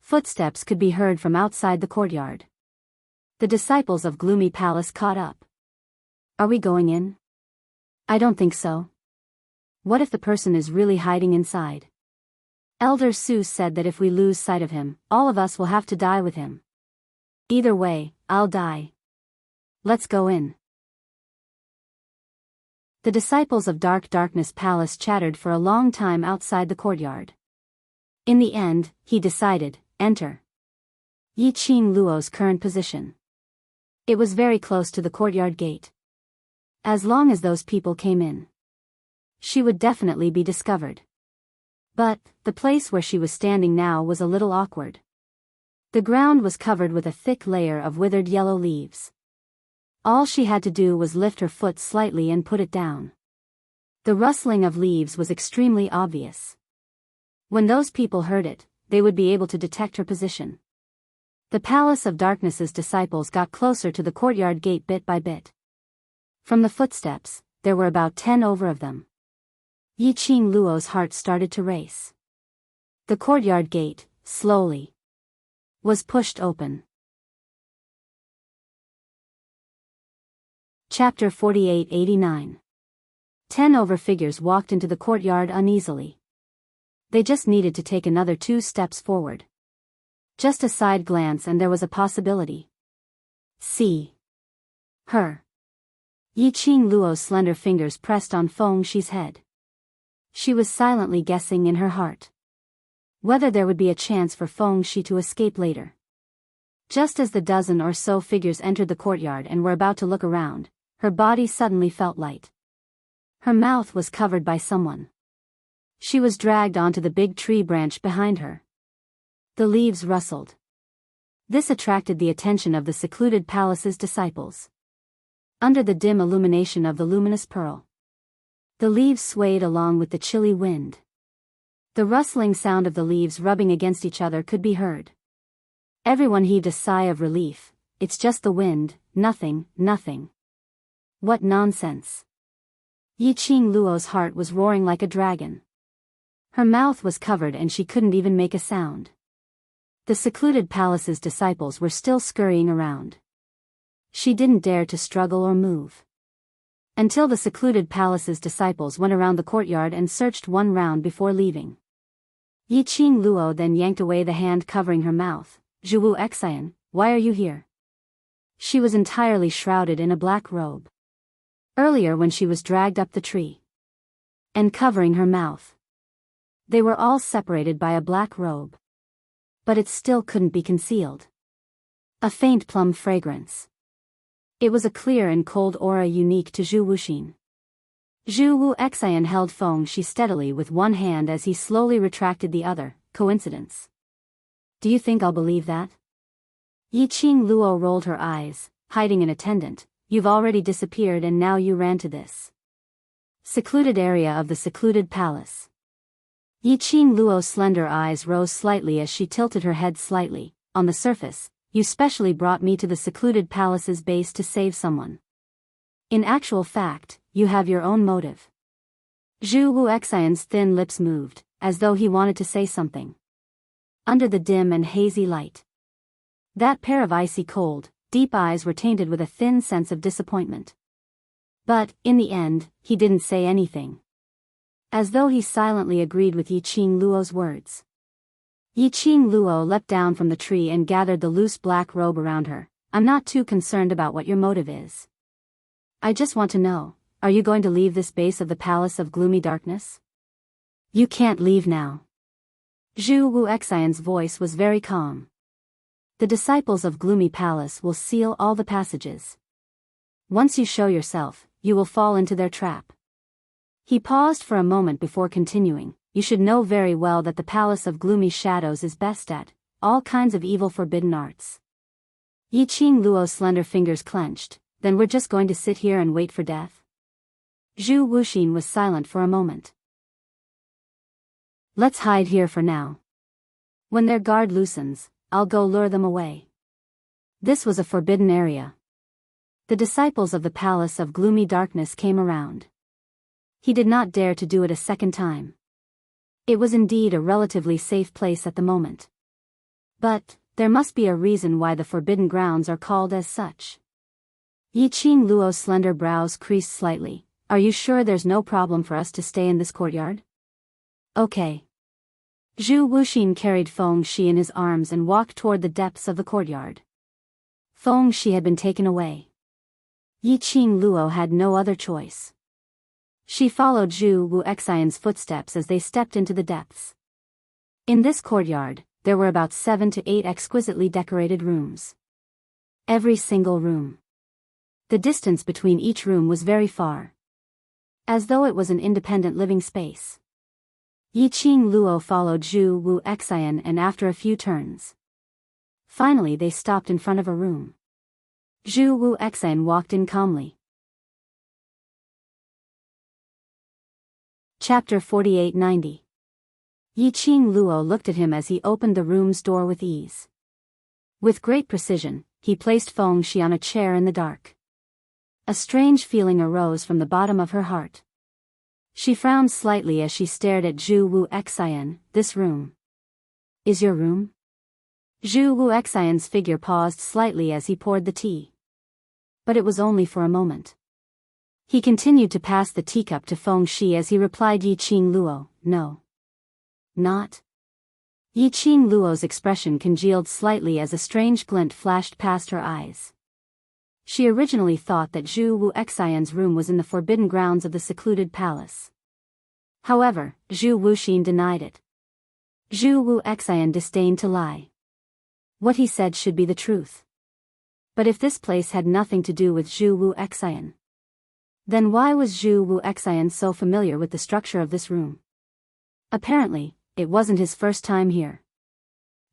Footsteps could be heard from outside the courtyard. The disciples of Gloomy Palace caught up. Are we going in? I don't think so. What if the person is really hiding inside? Elder Su said that if we lose sight of him, all of us will have to die with him. Either way, I'll die. Let's go in. The disciples of Darkness Palace chattered for a long time outside the courtyard. In the end, he decided, enter. Yiqing Luo's current position. It was very close to the courtyard gate. As long as those people came in, she would definitely be discovered. But the place where she was standing now was a little awkward. The ground was covered with a thick layer of withered yellow leaves. All she had to do was lift her foot slightly and put it down. The rustling of leaves was extremely obvious. When those people heard it, they would be able to detect her position. The Palace of Darkness's disciples got closer to the courtyard gate bit by bit. From the footsteps, there were about 10 over of them. Yiqing Luo's heart started to race. The courtyard gate, slowly, was pushed open. Chapter 48-89. 10 over figures walked into the courtyard uneasily. They just needed to take another 2 steps forward. Just a side glance and there was a possibility. See her. Yiqing Luo's slender fingers pressed on Feng Shi's head. She was silently guessing in her heart whether there would be a chance for Feng Shi to escape later. Just as the dozen or so figures entered the courtyard and were about to look around, her body suddenly felt light. Her mouth was covered by someone. She was dragged onto the big tree branch behind her. The leaves rustled. This attracted the attention of the secluded palace's disciples. Under the dim illumination of the luminous pearl, the leaves swayed along with the chilly wind. The rustling sound of the leaves rubbing against each other could be heard. Everyone heaved a sigh of relief. It's just the wind, nothing. What nonsense. Yiqing Luo's heart was roaring like a dragon. Her mouth was covered and she couldn't even make a sound. The secluded palace's disciples were still scurrying around. She didn't dare to struggle or move. Until the secluded palace's disciples went around the courtyard and searched one round before leaving. Yiqing Luo then yanked away the hand covering her mouth. Zhuwu Xian, why are you here? She was entirely shrouded in a black robe. Earlier when she was dragged up the tree and covering her mouth, they were all separated by a black robe. But it still couldn't be concealed. A faint plum fragrance. It was a clear and cold aura unique to Zhu Wuxin. Zhu Xian held Feng Shi steadily with one hand as he slowly retracted the other. Coincidence? Do you think I'll believe that? Yiqing Luo rolled her eyes, hiding an attendant. You've already disappeared and now you ran to this secluded area of the secluded palace. Yiqing Luo's slender eyes rose slightly as she tilted her head slightly. On the surface, you specially brought me to the secluded palace's base to save someone. In actual fact, you have your own motive. Zhu Xian's thin lips moved, as though he wanted to say something. Under the dim and hazy light, that pair of icy cold, deep eyes were tainted with a thin sense of disappointment. But, in the end, he didn't say anything. As though he silently agreed with Yiqing Luo's words. Yiqing Luo leapt down from the tree and gathered the loose black robe around her. I'm not too concerned about what your motive is. I just want to know, are you going to leave this base of the Palace of Gloomy Darkness? You can't leave now. Zhu Xian's voice was very calm. The disciples of Gloomy Palace will seal all the passages. Once you show yourself, you will fall into their trap. He paused for a moment before continuing. You should know very well that the Palace of Gloomy Shadows is best at all kinds of evil forbidden arts. Yiqing Luo's slender fingers clenched. Then we're just going to sit here and wait for death? Zhu Wuxin was silent for a moment. Let's hide here for now. When their guard loosens, I'll go lure them away. This was a forbidden area. The disciples of the Palace of Gloomy Darkness came around. He did not dare to do it a second time. It was indeed a relatively safe place at the moment. But, there must be a reason why the forbidden grounds are called as such. Yiqing Luo's slender brows creased slightly. Are you sure there's no problem for us to stay in this courtyard? Okay. Zhu Wuxin carried Feng Shi in his arms and walked toward the depths of the courtyard. Feng Shi had been taken away. Yiqing Luo had no other choice. She followed Zhu Xian's footsteps as they stepped into the depths. In this courtyard, there were about 7 to 8 exquisitely decorated rooms. Every single room. The distance between each room was very far. As though it was an independent living space. Yiqing Luo followed Zhu Xian and after a few turns. Finally they stopped in front of a room. Zhu Xian walked in calmly. Chapter 48-90. Yiqing Luo looked at him as he opened the room's door with ease. With great precision, he placed Feng Shi on a chair in the dark. A strange feeling arose from the bottom of her heart. She frowned slightly as she stared at Zhu Wu Xian. This room is your room? Zhu Wu Xian's figure paused slightly as he poured the tea. But it was only for a moment. He continued to pass the teacup to Feng Shi as he replied, Yiqing Luo, no. Not. Yiqing Luo's expression congealed slightly as a strange glint flashed past her eyes. She originally thought that Zhu Wu Xian's room was in the forbidden grounds of the secluded palace. However, Zhu Wuxin denied it. Zhu Wu Xian disdained to lie. What he said should be the truth. But if this place had nothing to do with Zhu Wu Xian, then why was Zhu Wu Xian so familiar with the structure of this room? Apparently, it wasn't his first time here.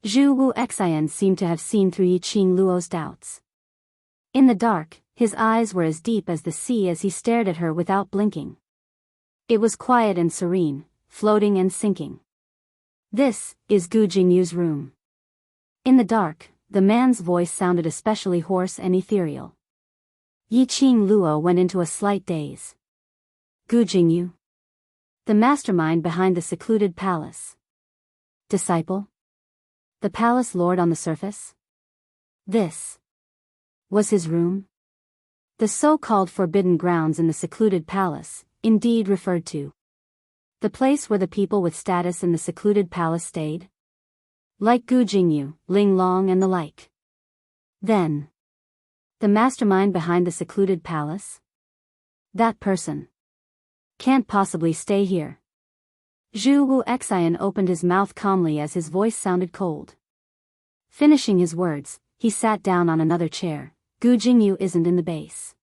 Zhu Wu Xian seemed to have seen through Yiqing Luo's doubts. In the dark, his eyes were as deep as the sea as he stared at her without blinking. It was quiet and serene, floating and sinking. This is Gu Jingyu's room. In the dark, the man's voice sounded especially hoarse and ethereal. Yiqing Luo went into a slight daze. Gu Jingyu? The mastermind behind the secluded palace. Disciple? The palace lord on the surface? This was his room? The so-called forbidden grounds in the secluded palace, indeed referred to the place where the people with status in the secluded palace stayed? Like Gu Jingyu, Ling Long and the like. Then, the mastermind behind the secluded palace? That person can't possibly stay here. Zhu Wu Xian opened his mouth calmly as his voice sounded cold. Finishing his words, he sat down on another chair. Gu Jingyu isn't in the base.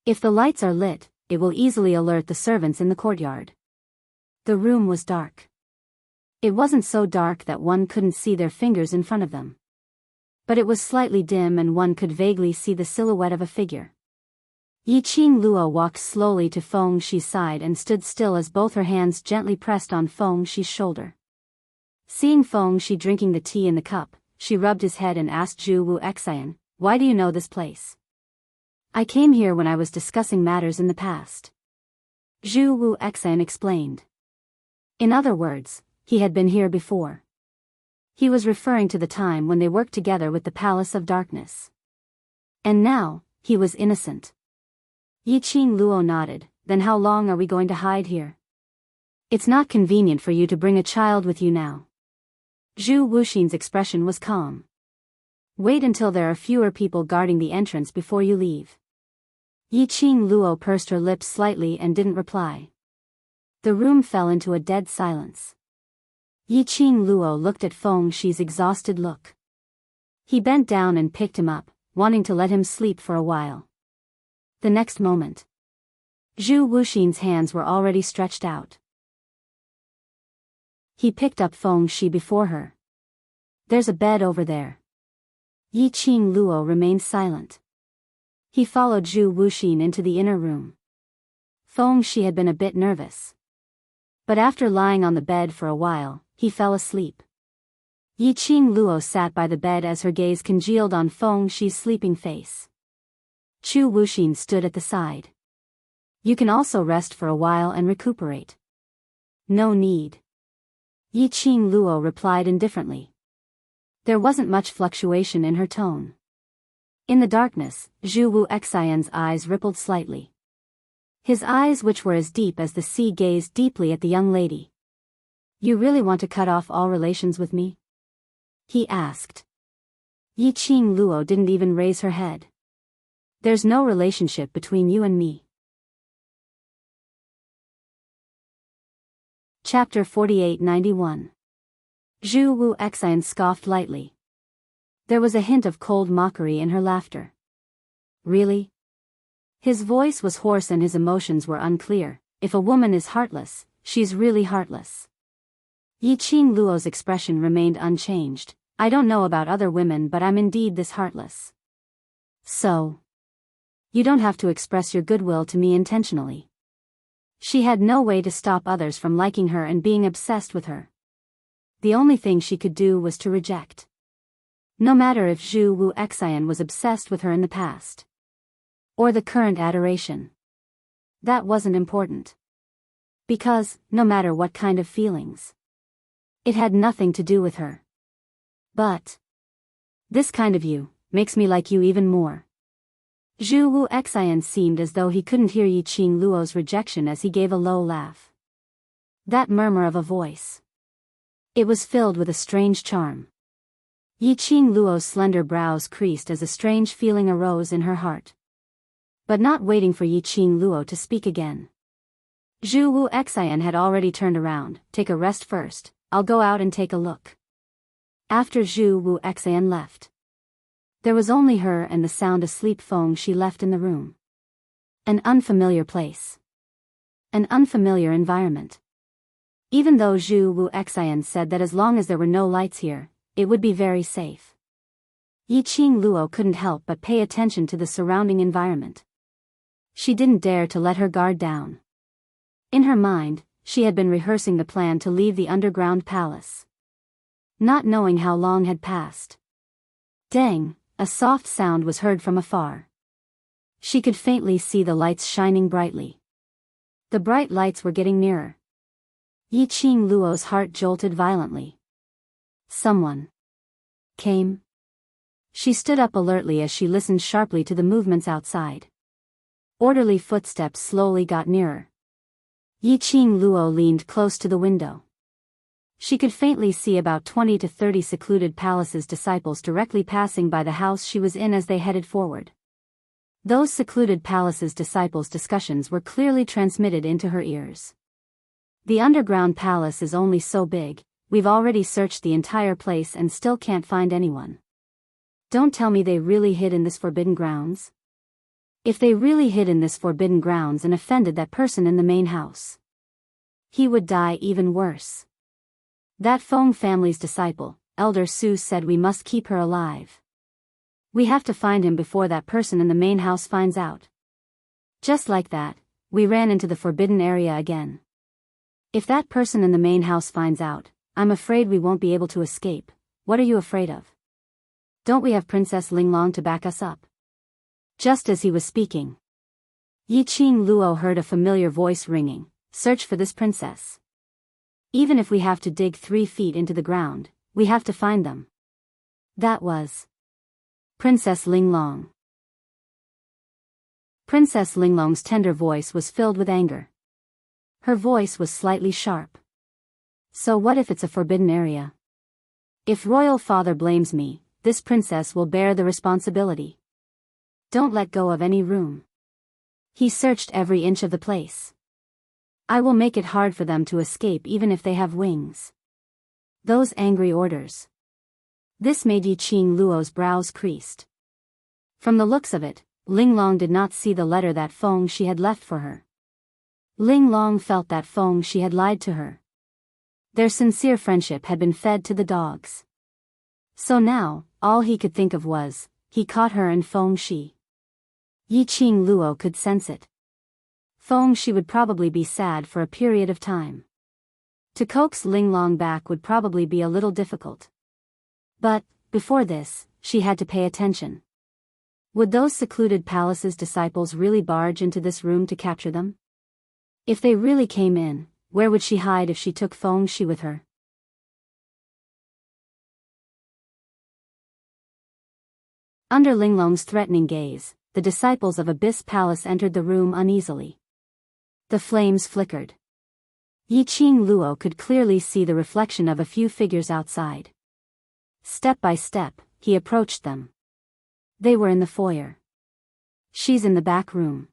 If the lights are lit, it will easily alert the servants in the courtyard. The room was dark. It wasn't so dark that one couldn't see their fingers in front of them. But it was slightly dim and one could vaguely see the silhouette of a figure. Yiqing Luo walked slowly to Feng Shi's side and stood still as both her hands gently pressed on Feng Shi's shoulder. Seeing Feng Shi drinking the tea in the cup, she rubbed his head and asked Zhu Wu Xian, why do you know this place? I came here when I was discussing matters in the past. Zhu Wu Xian explained. In other words, he had been here before. He was referring to the time when they worked together with the Palace of Darkness. And now, he was innocent. Yiqing Luo nodded, then how long are we going to hide here? It's not convenient for you to bring a child with you now. Zhu Wuxin's expression was calm. Wait until there are fewer people guarding the entrance before you leave. Yiqing Luo pursed her lips slightly and didn't reply. The room fell into a dead silence. Yiqing Luo looked at Feng Shi's exhausted look. He bent down and picked him up, wanting to let him sleep for a while. The next moment, Zhu Wuxin's hands were already stretched out. He picked up Feng Shi before her. There's a bed over there. Yiqing Luo remained silent. He followed Zhu Wuxin into the inner room. Feng Shi had been a bit nervous. But after lying on the bed for a while, he fell asleep. Yiqing Luo sat by the bed as her gaze congealed on Feng Shi's sleeping face. Zhu Wuxin stood at the side. You can also rest for a while and recuperate. No need. Yiqing Luo replied indifferently. There wasn't much fluctuation in her tone. In the darkness, Zhu Wu Xian's eyes rippled slightly. His eyes, which were as deep as the sea, gazed deeply at the young lady. You really want to cut off all relations with me? He asked. Yiqing Luo didn't even raise her head. There's no relationship between you and me. Chapter 4891. Zhu Wu Xian scoffed lightly. There was a hint of cold mockery in her laughter. Really? His voice was hoarse and his emotions were unclear. If a woman is heartless, she's really heartless. Yiqing Luo's expression remained unchanged. I don't know about other women, but I'm indeed this heartless. So, you don't have to express your goodwill to me intentionally. She had no way to stop others from liking her and being obsessed with her. the only thing she could do was to reject. No matter if Zhu Wu Xian was obsessed with her in the past, or the current adoration. That wasn't important. Because, no matter what kind of feelings, it had nothing to do with her. But this kind of you makes me like you even more. Zhu Wu Xian seemed as though he couldn't hear Yi Qing Luo's rejection as he gave a low laugh. That murmur of a voice. It was filled with a strange charm. Yi Qing Luo's slender brows creased as a strange feeling arose in her heart. But not waiting for Yi Qing Luo to speak again. Zhu Wu Xian had already turned around. Take a rest first, I'll go out and take a look. After Zhu Wu Xian left, there was only her and the sound asleep Feng Shi left in the room. An unfamiliar place. An unfamiliar environment. Even though Zhu Wu Xian said that as long as there were no lights here, it would be very safe. Yi Qing Luo couldn't help but pay attention to the surrounding environment. She didn't dare to let her guard down. In her mind, she had been rehearsing the plan to leave the underground palace. Not knowing how long had passed. Dang, a soft sound was heard from afar. She could faintly see the lights shining brightly. The bright lights were getting nearer. Yi Qing Luo's heart jolted violently. Someone came. She stood up alertly as she listened sharply to the movements outside. Orderly footsteps slowly got nearer. Yi Qing Luo leaned close to the window. She could faintly see about 20 to 30 secluded palace's disciples directly passing by the house she was in as they headed forward. Those secluded palace's disciples' discussions were clearly transmitted into her ears. The underground palace is only so big, we've already searched the entire place and still can't find anyone. Don't tell me they really hid in this forbidden grounds? If they really hid in this forbidden grounds and offended that person in the main house, he would die even worse. That Feng family's disciple, Elder Su, said we must keep her alive. We have to find him before that person in the main house finds out. Just like that, we ran into the forbidden area again. If that person in the main house finds out, I'm afraid we won't be able to escape. What are you afraid of? Don't we have Princess Linglong to back us up? Just as he was speaking, Yi Qing Luo heard a familiar voice ringing, search for this princess. Even if we have to dig 3 feet into the ground, we have to find them. That was Princess Linglong. Princess Linglong's tender voice was filled with anger. Her voice was slightly sharp. So what if it's a forbidden area? If royal father blames me, this princess will bear the responsibility. Don't let go of any room. He searched every inch of the place. I will make it hard for them to escape even if they have wings. Those angry orders. This made Yi Qing Luo's brows creased. From the looks of it, Linglong did not see the letter that Feng Shi had left for her. Linglong felt that Feng Shi had lied to her. Their sincere friendship had been fed to the dogs. So now, all he could think of was, he caught her and Feng Shi. Yi Qing Luo could sense it. Feng Shi would probably be sad for a period of time. To coax Linglong back would probably be a little difficult. But, before this, she had to pay attention. Would those secluded palace's disciples really barge into this room to capture them? If they really came in, where would she hide if she took Feng Shi with her? Under Linglong's threatening gaze, the disciples of Abyss Palace entered the room uneasily. The flames flickered. Yi Qing Luo could clearly see the reflection of a few figures outside. Step by step, he approached them. They were in the foyer. She's in the back room.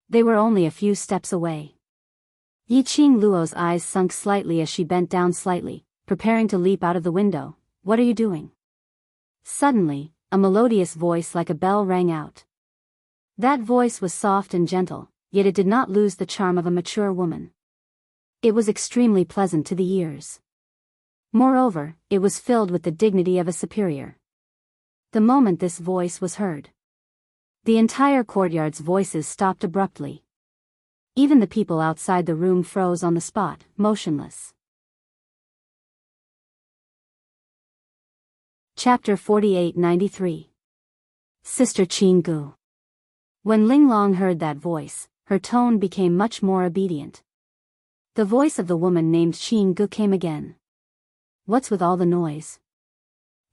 They were only a few steps away. Yi Qing Luo's eyes sunk slightly as she bent down slightly, preparing to leap out of the window. What are you doing? Suddenly, a melodious voice like a bell rang out. That voice was soft and gentle, yet it did not lose the charm of a mature woman. It was extremely pleasant to the ears. Moreover, it was filled with the dignity of a superior. The moment this voice was heard, the entire courtyard's voices stopped abruptly. Even the people outside the room froze on the spot, motionless. Chapter 48-93. Sister Qinggu. When Ling Long heard that voice, her tone became much more obedient. The voice of the woman named Qinggu came again. What's with all the noise?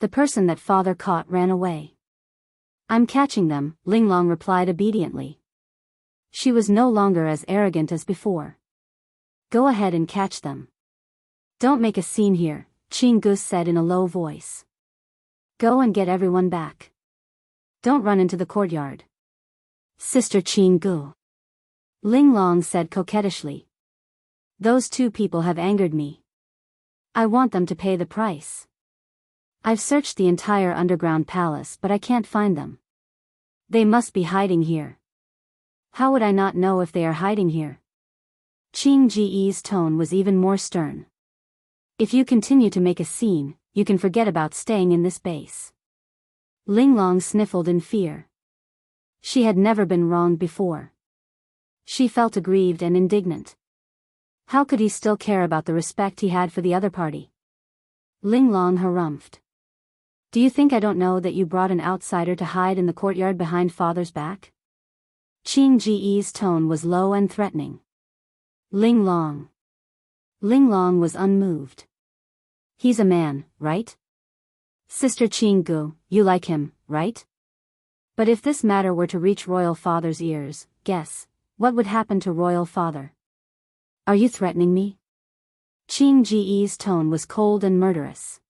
The person that father caught ran away. I'm catching them, Ling Long replied obediently. She was no longer as arrogant as before. Go ahead and catch them. Don't make a scene here, Qinggu said in a low voice. Go and get everyone back. Don't run into the courtyard. Sister Qinggu. Ling Long said coquettishly. Those two people have angered me. I want them to pay the price. I've searched the entire underground palace but I can't find them. They must be hiding here. How would I not know if they are hiding here? Qing Ji's tone was even more stern. If you continue to make a scene, you can forget about staying in this base. Ling Long sniffled in fear. She had never been wronged before. She felt aggrieved and indignant. How could he still care about the respect he had for the other party? Ling Long harumphed. Do you think I don't know that you brought an outsider to hide in the courtyard behind father's back? Qing Ji's tone was low and threatening. Ling Long. Ling Long was unmoved. He's a man, right? Sister Qinggu, you like him, right? But if this matter were to reach royal father's ears, guess, what would happen to royal father? Are you threatening me? Qing Ji's tone was cold and murderous.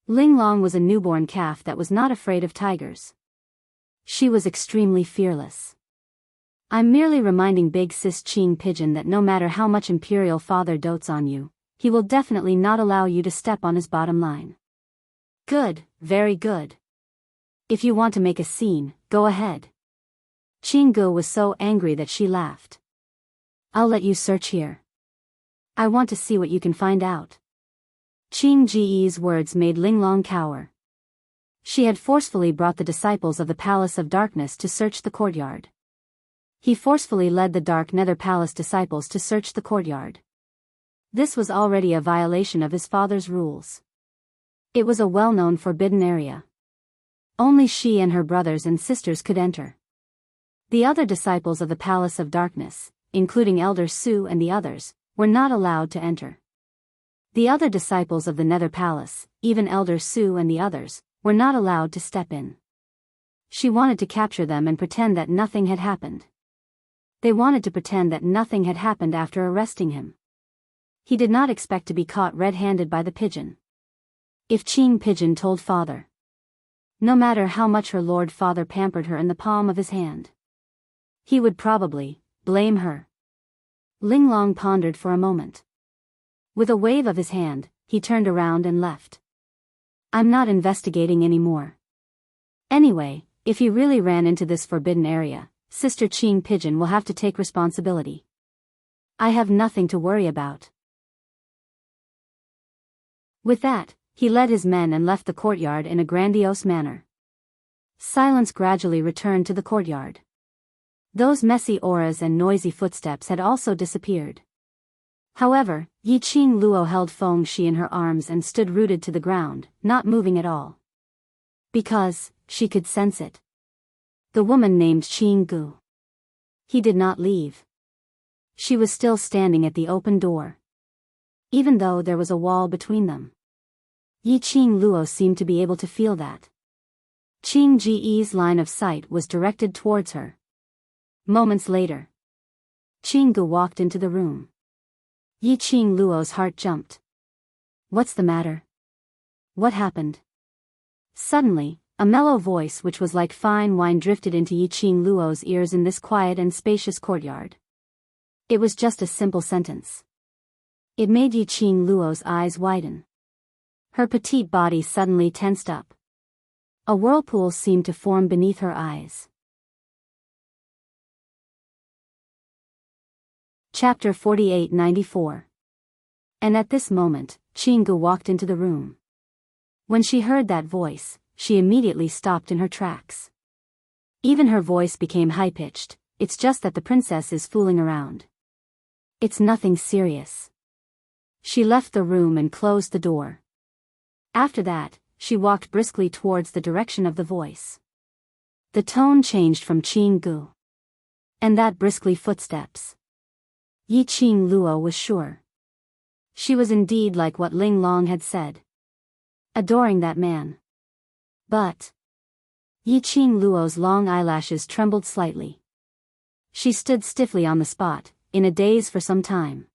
Ling Long was a newborn calf that was not afraid of tigers. She was extremely fearless. I'm merely reminding big sis Qing Pigeon that no matter how much imperial father dotes on you, he will definitely not allow you to step on his bottom line. Good, very good. If you want to make a scene, go ahead. Qinggu was so angry that she laughed. I'll let you search here. I want to see what you can find out. Qing Ji's words made Ling Long cower. She had forcefully brought the disciples of the Palace of Darkness to search the courtyard. He forcefully led the Dark Nether Palace disciples to search the courtyard. This was already a violation of his father's rules. It was a well-known forbidden area. Only she and her brothers and sisters could enter. The other disciples of the Palace of Darkness, including Elder Su and the others, were not allowed to enter. The other disciples of the Nether Palace, even Elder Su and the others, were not allowed to step in. She wanted to capture them and pretend that nothing had happened. They wanted to pretend that nothing had happened after arresting him. He did not expect to be caught red-handed by the pigeon. If Qing Pigeon told father, no matter how much her lord father pampered her in the palm of his hand, he would probably blame her. Ling Long pondered for a moment. With a wave of his hand, he turned around and left. I'm not investigating anymore. Anyway, if he really ran into this forbidden area, Sister Qing Pigeon will have to take responsibility. I have nothing to worry about. With that, he led his men and left the courtyard in a grandiose manner. Silence gradually returned to the courtyard. Those messy auras and noisy footsteps had also disappeared. However, Yi Qing Luo held Feng Shi in her arms and stood rooted to the ground, not moving at all. Because, she could sense it. The woman named Qinggu. He did not leave. She was still standing at the open door. Even though there was a wall between them. Yi Qing Luo seemed to be able to feel that. Qing Ji's line of sight was directed towards her. Moments later, Qinggu walked into the room. Yi Qing Luo's heart jumped. What's the matter? What happened? Suddenly, a mellow voice which was like fine wine drifted into Yi Qing Luo's ears in this quiet and spacious courtyard. It was just a simple sentence. It made Yi Qing Luo's eyes widen. Her petite body suddenly tensed up. A whirlpool seemed to form beneath her eyes. Chapter 48-94. And at this moment, Qinggu walked into the room. When she heard that voice, she immediately stopped in her tracks. Even her voice became high-pitched. It's just that the princess is fooling around. It's nothing serious. She left the room and closed the door. After that, she walked briskly towards the direction of the voice. The tone changed from Qing Gu. And that briskly footsteps. Yi Qing Luo was sure. She was indeed like what Ling Long had said. Adoring that man. But Yi Qing Luo's long eyelashes trembled slightly. She stood stiffly on the spot, in a daze for some time.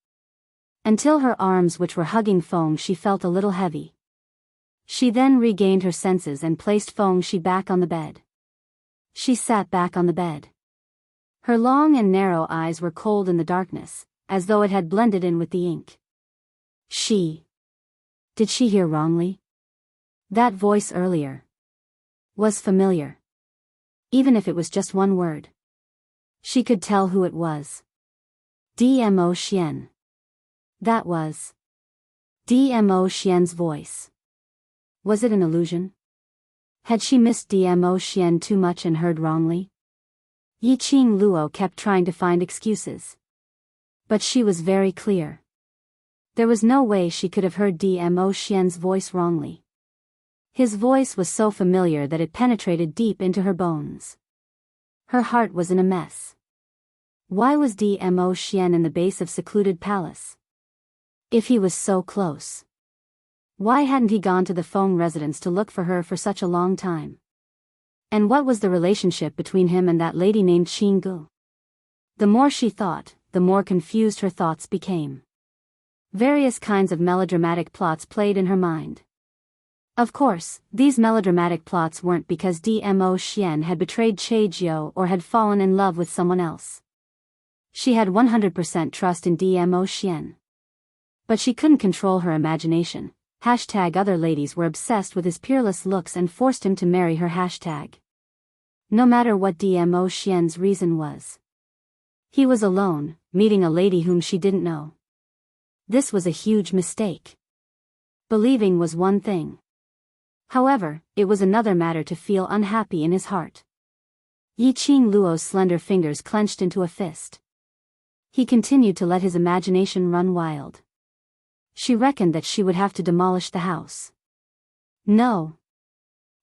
Until her arms which were hugging Feng Shi felt a little heavy. She then regained her senses and placed Feng Shi back on the bed. She sat back on the bed. Her long and narrow eyes were cold in the darkness, as though it had blended in with the ink. Did she hear wrongly? That voice earlier was familiar. Even if it was just one word. She could tell who it was. Dmo Xian. That was Dmo Xian's voice. Was it an illusion? Had she missed Dmo Xian too much and heard wrongly? Yi Qing Luo kept trying to find excuses. But she was very clear. There was no way she could have heard Dmo Xian's voice wrongly. His voice was so familiar that it penetrated deep into her bones. Her heart was in a mess. Why was Dmo Xian in the base of secluded palace? If he was so close. Why hadn't he gone to the Feng residence to look for her for such a long time? And what was the relationship between him and that lady named Qing Gu? The more she thought, the more confused her thoughts became. Various kinds of melodramatic plots played in her mind. Of course, these melodramatic plots weren't because Dmo Xian had betrayed Che Jiao or had fallen in love with someone else. She had 100% trust in Dmo Xian. But she couldn't control her imagination. Other ladies were obsessed with his peerless looks and forced him to marry her. No matter what Dmo Xian's reason was. He was alone, meeting a lady whom she didn't know. This was a huge mistake. Believing was one thing. However, it was another matter to feel unhappy in his heart. Yi Qing Luo's slender fingers clenched into a fist. He continued to let his imagination run wild. She reckoned that she would have to demolish the house. No.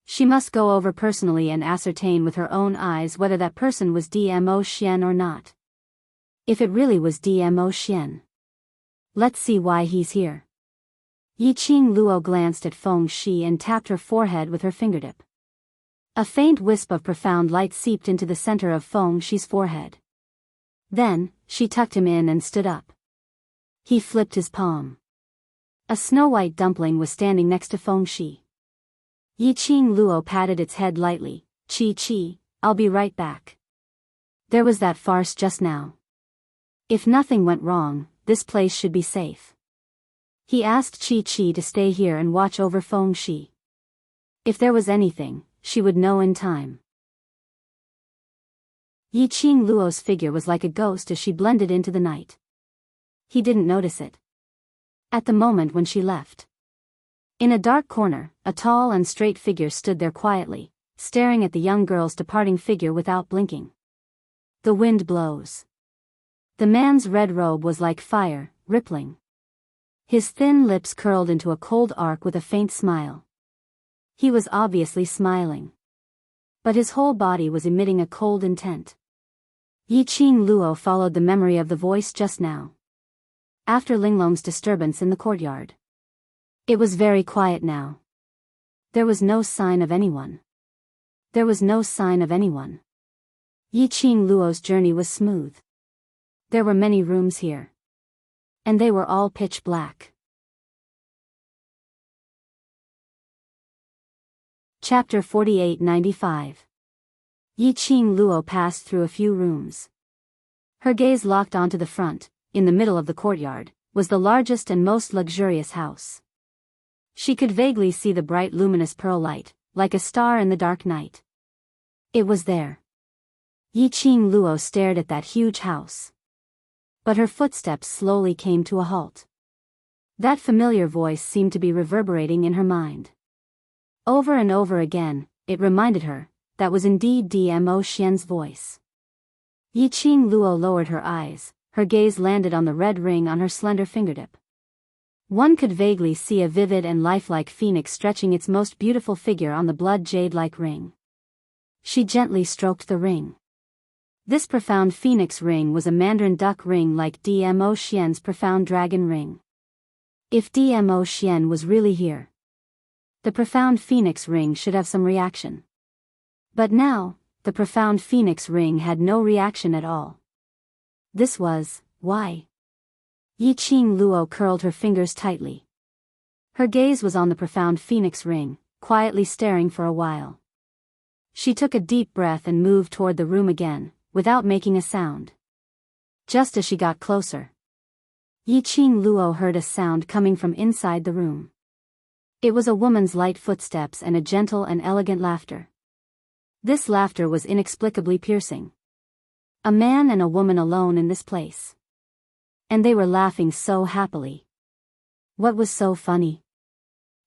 She must go over personally and ascertain with her own eyes whether that person was Dmo Xian or not. If it really was Dmo Xian. Let's see why he's here. Yi Qing Luo glanced at Feng Shi and tapped her forehead with her fingertip. A faint wisp of profound light seeped into the center of Feng Shi's forehead. Then, she tucked him in and stood up. He flipped his palm. A snow-white dumpling was standing next to Feng Shi. Yi Qing Luo patted its head lightly. Chi, I'll be right back. There was that farce just now. If nothing went wrong, this place should be safe. He asked Chi to stay here and watch over Feng Shi. If there was anything, she would know in time. Yi Qing Luo's figure was like a ghost as she blended into the night. He didn't notice it. At the moment when she left. In a dark corner, a tall and straight figure stood there quietly, staring at the young girl's departing figure without blinking. The wind blows. The man's red robe was like fire, rippling. His thin lips curled into a cold arc with a faint smile. He was obviously smiling. But his whole body was emitting a cold intent. Yi Qing Luo followed the memory of the voice just now. After Linglong's disturbance in the courtyard. It was very quiet now. There was no sign of anyone. There was no sign of anyone. Yi Qing Luo's journey was smooth. There were many rooms here. And they were all pitch black. Chapter 4895. Yi Qing Luo passed through a few rooms. Her gaze locked onto the front, in the middle of the courtyard, was the largest and most luxurious house. She could vaguely see the bright luminous pearl light, like a star in the dark night. It was there. Yi Qing Luo stared at that huge house. But her footsteps slowly came to a halt. That familiar voice seemed to be reverberating in her mind. Over and over again, it reminded her, that was indeed Dmo Xian's voice. Yi Qing Luo lowered her eyes, her gaze landed on the red ring on her slender fingertip. One could vaguely see a vivid and lifelike phoenix stretching its most beautiful figure on the blood jade-like ring. She gently stroked the ring. This profound phoenix ring was a mandarin duck ring like Dmo Xian's profound dragon ring. If Dmo Xian was really here, the profound phoenix ring should have some reaction. But now, the profound phoenix ring had no reaction at all. This was why. Yiqing Luo curled her fingers tightly. Her gaze was on the profound phoenix ring, quietly staring for a while. She took a deep breath and moved toward the room again, without making a sound. Just as she got closer, Yiqing Luo heard a sound coming from inside the room. It was a woman's light footsteps and a gentle and elegant laughter. This laughter was inexplicably piercing. A man and a woman alone in this place. And they were laughing so happily. What was so funny?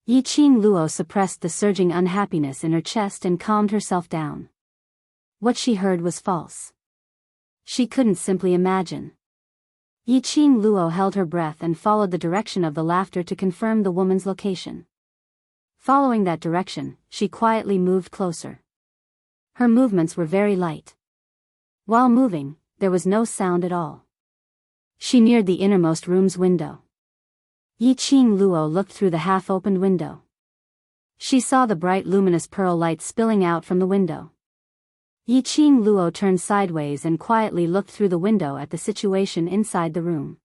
Yiqing Luo suppressed the surging unhappiness in her chest and calmed herself down. What she heard was false. She couldn't simply imagine. Yiqing Luo held her breath and followed the direction of the laughter to confirm the woman's location. Following that direction, she quietly moved closer. Her movements were very light. While moving, there was no sound at all. She neared the innermost room's window. Yiqing Luo looked through the half-opened window. She saw the bright luminous pearl light spilling out from the window. Yiqing Luo turned sideways and quietly looked through the window at the situation inside the room.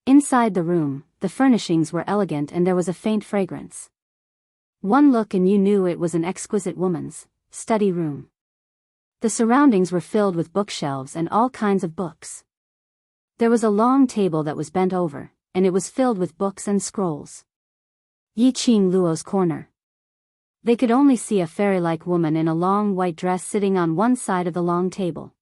Inside the room, the furnishings were elegant and there was a faint fragrance. One look and you knew it was an exquisite woman's study room. The surroundings were filled with bookshelves and all kinds of books. There was a long table that was bent over, and it was filled with books and scrolls. Yiqing Luo's corner. They could only see a fairy-like woman in a long white dress sitting on one side of the long table.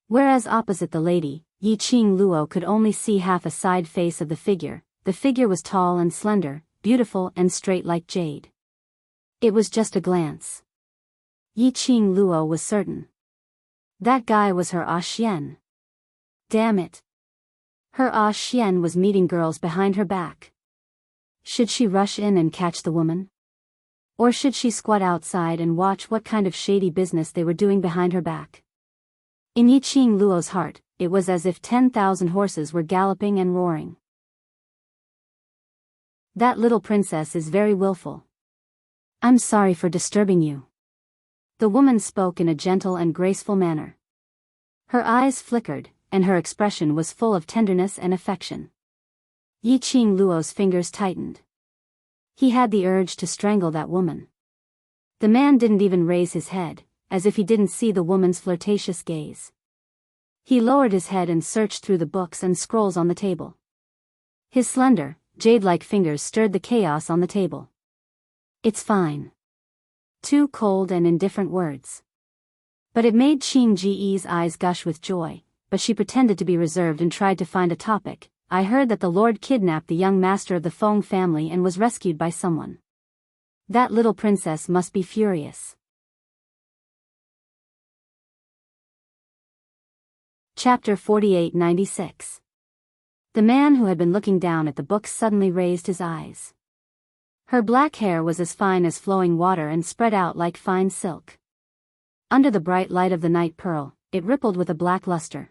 Whereas opposite the lady, Yiqing Luo could only see half a side face of the figure. The figure was tall and slender, beautiful and straight like jade. It was just a glance. Yiqing Luo was certain. That guy was her Xian. Damn it. Her Xian was meeting girls behind her back. Should she rush in and catch the woman? Or should she squat outside and watch what kind of shady business they were doing behind her back? In Yiqing Luo's heart, it was as if 10,000 horses were galloping and roaring. That little princess is very willful. I'm sorry for disturbing you. The woman spoke in a gentle and graceful manner. Her eyes flickered, and her expression was full of tenderness and affection. Yiqing Luo's fingers tightened. He had the urge to strangle that woman. The man didn't even raise his head, as if he didn't see the woman's flirtatious gaze. He lowered his head and searched through the books and scrolls on the table. His slender, jade-like fingers stirred the chaos on the table. It's fine. Two cold and indifferent words. But it made Qing Ji's eyes gush with joy, but she pretended to be reserved and tried to find a topic. I heard that the Lord kidnapped the young master of the Feng family and was rescued by someone. That little princess must be furious. Chapter 4896. The man who had been looking down at the books suddenly raised his eyes. Her black hair was as fine as flowing water and spread out like fine silk. Under the bright light of the night pearl, it rippled with a black luster.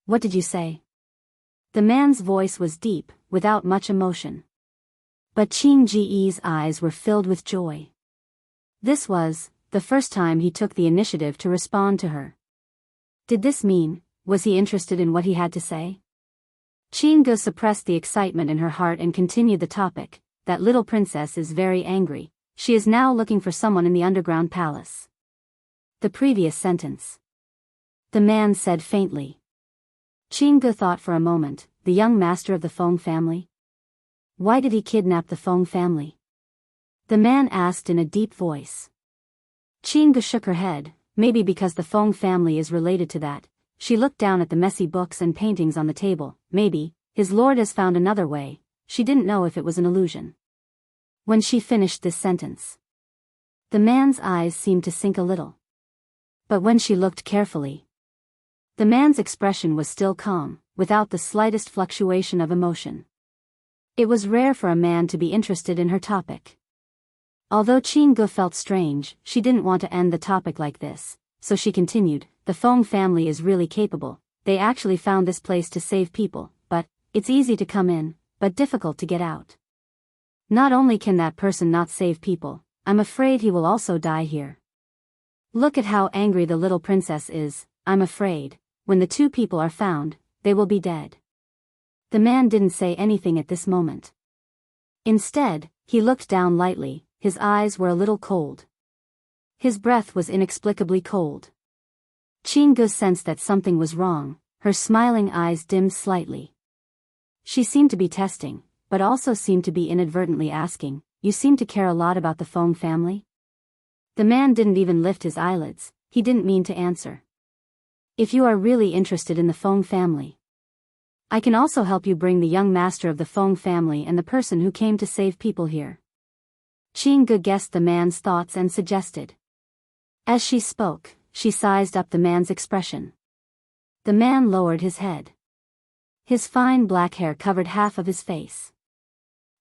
What did you say? The man's voice was deep, without much emotion. But Qing Ji's eyes were filled with joy. This was the first time he took the initiative to respond to her. Did this mean, was he interested in what he had to say? Qing Ge suppressed the excitement in her heart and continued the topic. That little princess is very angry. She is now looking for someone in the underground palace. The previous sentence. The man said faintly. Qing Ge thought for a moment, the young master of the Feng family? Why did he kidnap the Feng family? The man asked in a deep voice. Qing Ge shook her head, maybe because the Feng family is related to that. She looked down at the messy books and paintings on the table. Maybe, his lord has found another way. She didn't know if it was an illusion. When she finished this sentence, the man's eyes seemed to sink a little. But when she looked carefully, the man's expression was still calm, without the slightest fluctuation of emotion. It was rare for a man to be interested in her topic. Although Qingge felt strange, she didn't want to end the topic like this, so she continued, the Feng family is really capable. They actually found this place to save people, but it's easy to come in, but difficult to get out. Not only can that person not save people, I'm afraid he will also die here. Look at how angry the little princess is. I'm afraid, when the two people are found, they will be dead. The man didn't say anything at this moment. Instead, he looked down lightly, his eyes were a little cold. His breath was inexplicably cold. Qingge sensed that something was wrong, her smiling eyes dimmed slightly. She seemed to be testing, but also seemed to be inadvertently asking, you seem to care a lot about the Feng family? The man didn't even lift his eyelids, he didn't mean to answer. If you are really interested in the Feng family, I can also help you bring the young master of the Feng family and the person who came to save people here. Qingge guessed the man's thoughts and suggested. As she spoke, she sized up the man's expression. The man lowered his head. His fine black hair covered half of his face.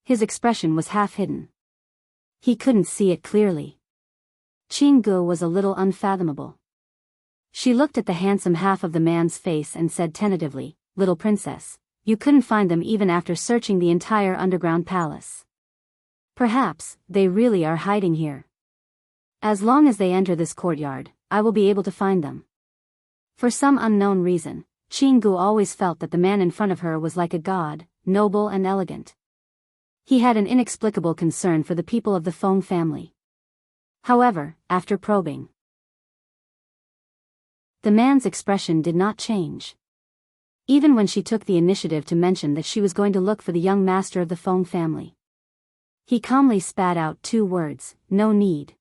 His expression was half hidden. He couldn't see it clearly. Qingge was a little unfathomable. She looked at the handsome half of the man's face and said tentatively, little princess, you couldn't find them even after searching the entire underground palace. Perhaps, they really are hiding here. As long as they enter this courtyard, I will be able to find them. For some unknown reason, Qingge always felt that the man in front of her was like a god, noble and elegant. He had an inexplicable concern for the people of the Feng family. However, after probing, the man's expression did not change. Even when she took the initiative to mention that she was going to look for the young master of the Feng family, he calmly spat out 2 words, no need.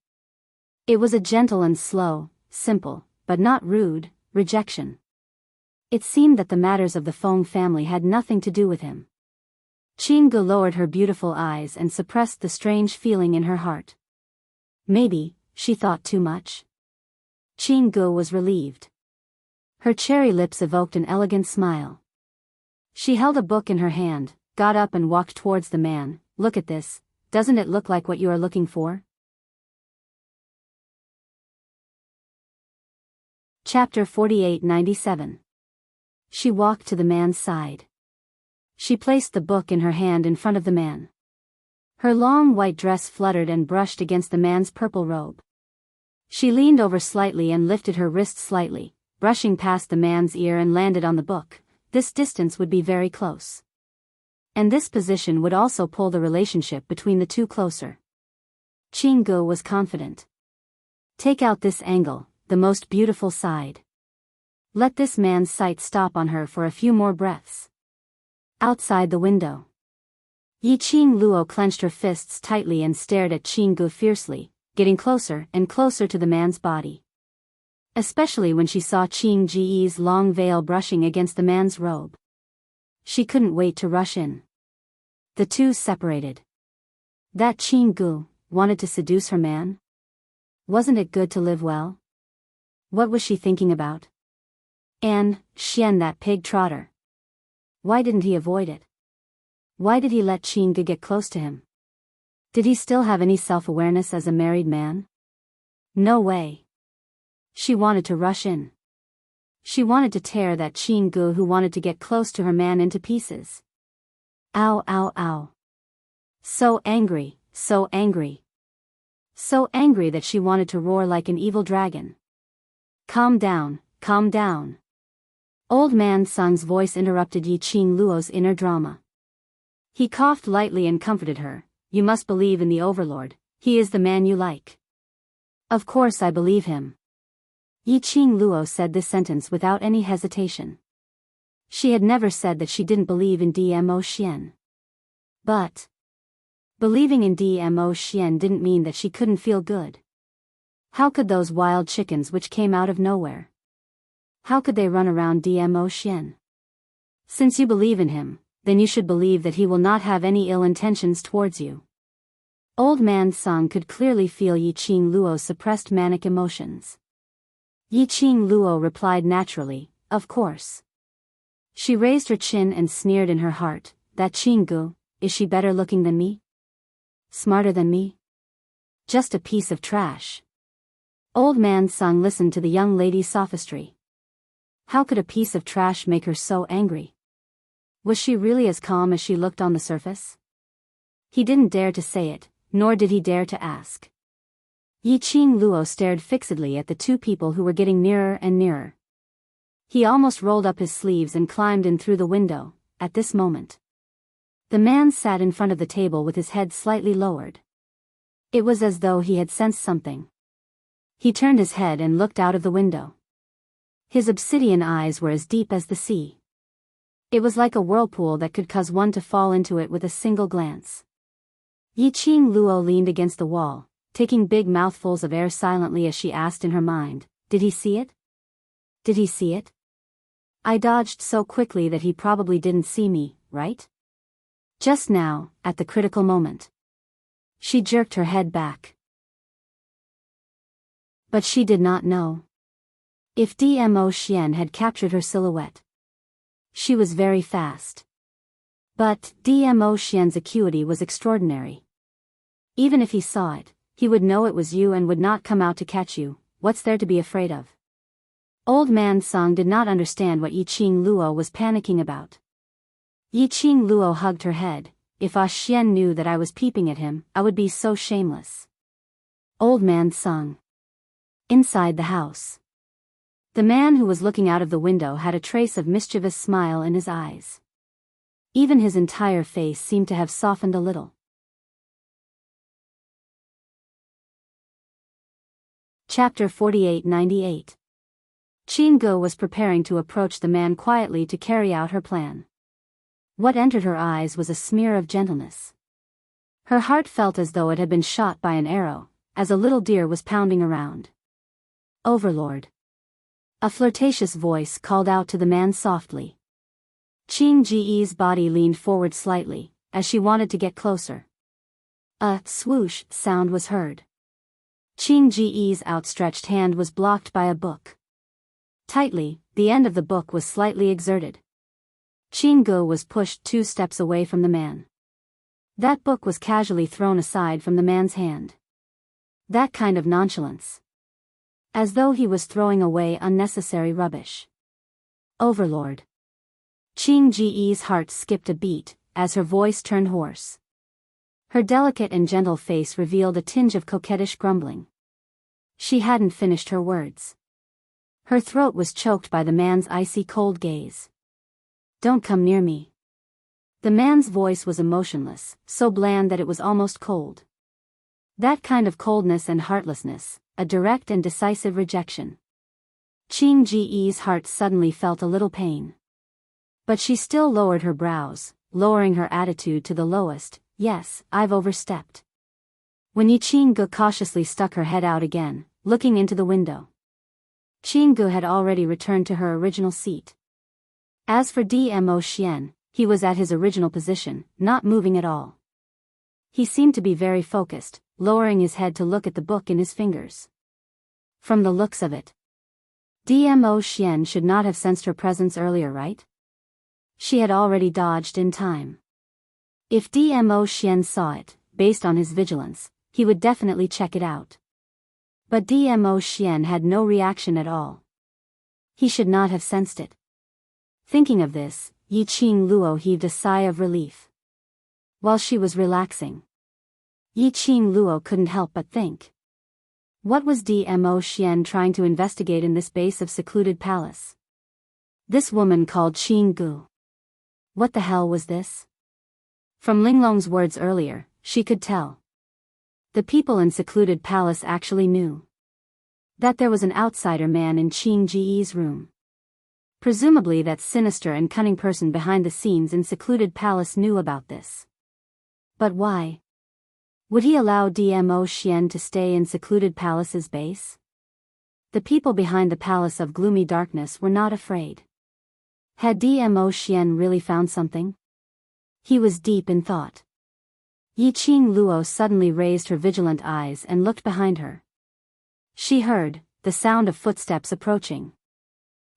It was a gentle and slow, simple, but not rude, rejection. It seemed that the matters of the Feng family had nothing to do with him. Qingge lowered her beautiful eyes and suppressed the strange feeling in her heart. Maybe, she thought too much. Qingge was relieved. Her cherry lips evoked an elegant smile. She held a book in her hand, got up and walked towards the man. Look at this, doesn't it look like what you are looking for? Chapter 48-97. She walked to the man's side. She placed the book in her hand in front of the man. Her long white dress fluttered and brushed against the man's purple robe. She leaned over slightly and lifted her wrist slightly, brushing past the man's ear and landed on the book. This distance would be very close. And this position would also pull the relationship between the two closer. Qingge was confident. Take out this angle, the most beautiful side. Let this man's sight stop on her for a few more breaths. Outside the window, Yiqing Luo clenched her fists tightly and stared at Qingge fiercely, getting closer and closer to the man's body. Especially when she saw Qing Ji's long veil brushing against the man's robe. She couldn't wait to rush in. The two separated. That Qingge wanted to seduce her man? Wasn't it good to live well? What was she thinking about? And Xian, that pig trotter. Why didn't he avoid it? Why did he let Qingge get close to him? Did he still have any self-awareness as a married man? No way. She wanted to rush in. She wanted to tear that Qingge who wanted to get close to her man into pieces. Ow, ow, ow. So angry, so angry. So angry that she wanted to roar like an evil dragon. Calm down, calm down. Old man Sung's voice interrupted Yiqing Luo's inner drama. He coughed lightly and comforted her. You must believe in the Overlord, he is the man you like. Of course I believe him. Yiqing Luo said this sentence without any hesitation. She had never said that she didn't believe in Dmo Xian. But believing in Dmo Xian didn't mean that she couldn't feel good. How could those wild chickens which came out of nowhere? How could they run around Dmo Xian? Since you believe in him, then you should believe that he will not have any ill intentions towards you. Old man Sung could clearly feel Yiqing Luo's suppressed manic emotions. Yiqing Luo replied naturally, of course. She raised her chin and sneered in her heart, that Qingge, Is she better looking than me? Smarter than me? Just a piece of trash. Old man Sung listened to the young lady's sophistry. How could a piece of trash make her so angry? Was she really as calm as she looked on the surface? He didn't dare to say it, nor did he dare to ask. Yiqing Luo stared fixedly at the two people who were getting nearer and nearer. He almost rolled up his sleeves and climbed in through the window, at this moment. The man sat in front of the table with his head slightly lowered. It was as though he had sensed something. He turned his head and looked out of the window. His obsidian eyes were as deep as the sea. It was like a whirlpool that could cause one to fall into it with a single glance. Yiqing Luo leaned against the wall, taking big mouthfuls of air silently as she asked in her mind, "Did he see it? Did he see it? I dodged so quickly that he probably didn't see me, right? Just now, at the critical moment." She jerked her head back. But she did not know. If Dmo Xian had captured her silhouette. She was very fast. But Dmo Xian's acuity was extraordinary. Even if he saw it, he would know it was you and would not come out to catch you. What's there to be afraid of? Old man Song did not understand what Yiqing Luo was panicking about. Yiqing Luo hugged her head. If Ah Xian knew that I was peeping at him, I would be so shameless. Old man Song. Inside the house. The man who was looking out of the window had a trace of mischievous smile in his eyes. Even his entire face seemed to have softened a little. Chapter 48-98. Qinggu was preparing to approach the man quietly to carry out her plan. What entered her eyes was a smear of gentleness. Her heart felt as though it had been shot by an arrow, as a little deer was pounding around. "Overlord." A flirtatious voice called out to the man softly. Qing Ji's body leaned forward slightly, as she wanted to get closer. A swoosh sound was heard. Qing Ji's outstretched hand was blocked by a book. Tightly, the end of the book was slightly exerted. Qinggu was pushed 2 steps away from the man. That book was casually thrown aside from the man's hand. That kind of nonchalance. As though he was throwing away unnecessary rubbish. Overlord. Qing Ji's heart skipped a beat, as her voice turned hoarse. Her delicate and gentle face revealed a tinge of coquettish grumbling. She hadn't finished her words. Her throat was choked by the man's icy cold gaze. "Don't come near me." The man's voice was emotionless, so bland that it was almost cold. That kind of coldness and heartlessness, a direct and decisive rejection. Qing Ji's heart suddenly felt a little pain. But she still lowered her brows, lowering her attitude to the lowest. "Yes, I've overstepped." When Yiqing cautiously stuck her head out again, looking into the window. Qinggu had already returned to her original seat. As for Dmo Xian, he was at his original position, not moving at all. He seemed to be very focused, lowering his head to look at the book in his fingers. From the looks of it, Dmo Xian should not have sensed her presence earlier, right? She had already dodged in time. If Dmo Xian saw it, based on his vigilance, he would definitely check it out. But Dmo Xian had no reaction at all. He should not have sensed it. Thinking of this, Yiqing Luo heaved a sigh of relief. While she was relaxing, Yiqing Luo couldn't help but think. What was Dmo Xian trying to investigate in this base of secluded palace? This woman called Qinggu. What the hell was this? From Linglong's words earlier, she could tell. The people in secluded palace actually knew that there was an outsider man in Qing Ji's room. Presumably that sinister and cunning person behind the scenes in secluded palace knew about this. But why? Would he allow Dmo Xian to stay in secluded palace's base? The people behind the palace of gloomy darkness were not afraid. Had Dmo Xian really found something? He was deep in thought. Yiqing Luo suddenly raised her vigilant eyes and looked behind her. She heard the sound of footsteps approaching.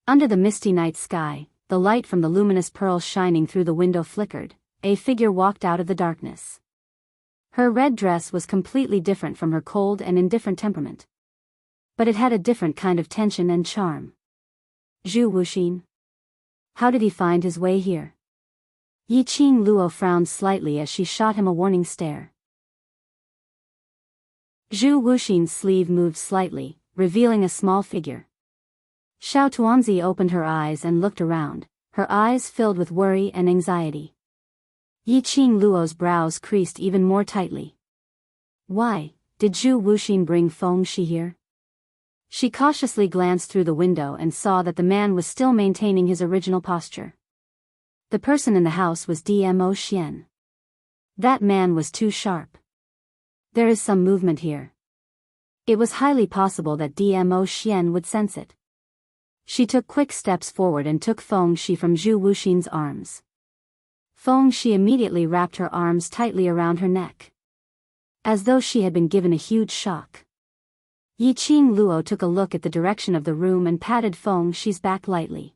Under the misty night sky, the light from the luminous pearls shining through the window flickered, a figure walked out of the darkness. Her red dress was completely different from her cold and indifferent temperament. But it had a different kind of tension and charm. Zhu Wuxin. How did he find his way here? Yiqing Luo frowned slightly as she shot him a warning stare. Zhu Wuxin's sleeve moved slightly, revealing a small figure. Xiao Tuanzi opened her eyes and looked around, her eyes filled with worry and anxiety. Yiqing Luo's brows creased even more tightly. Why did Zhu Wuxin bring Feng Shi here? She cautiously glanced through the window and saw that the man was still maintaining his original posture. The person in the house was Dmo Xian. That man was too sharp. There is some movement here. It was highly possible that Dmo Xian would sense it. She took quick steps forward and took Feng Shi from Zhu Wuxin's arms. Feng Shi immediately wrapped her arms tightly around her neck, as though she had been given a huge shock. Yiqing Luo took a look at the direction of the room and patted Feng Shi's back lightly.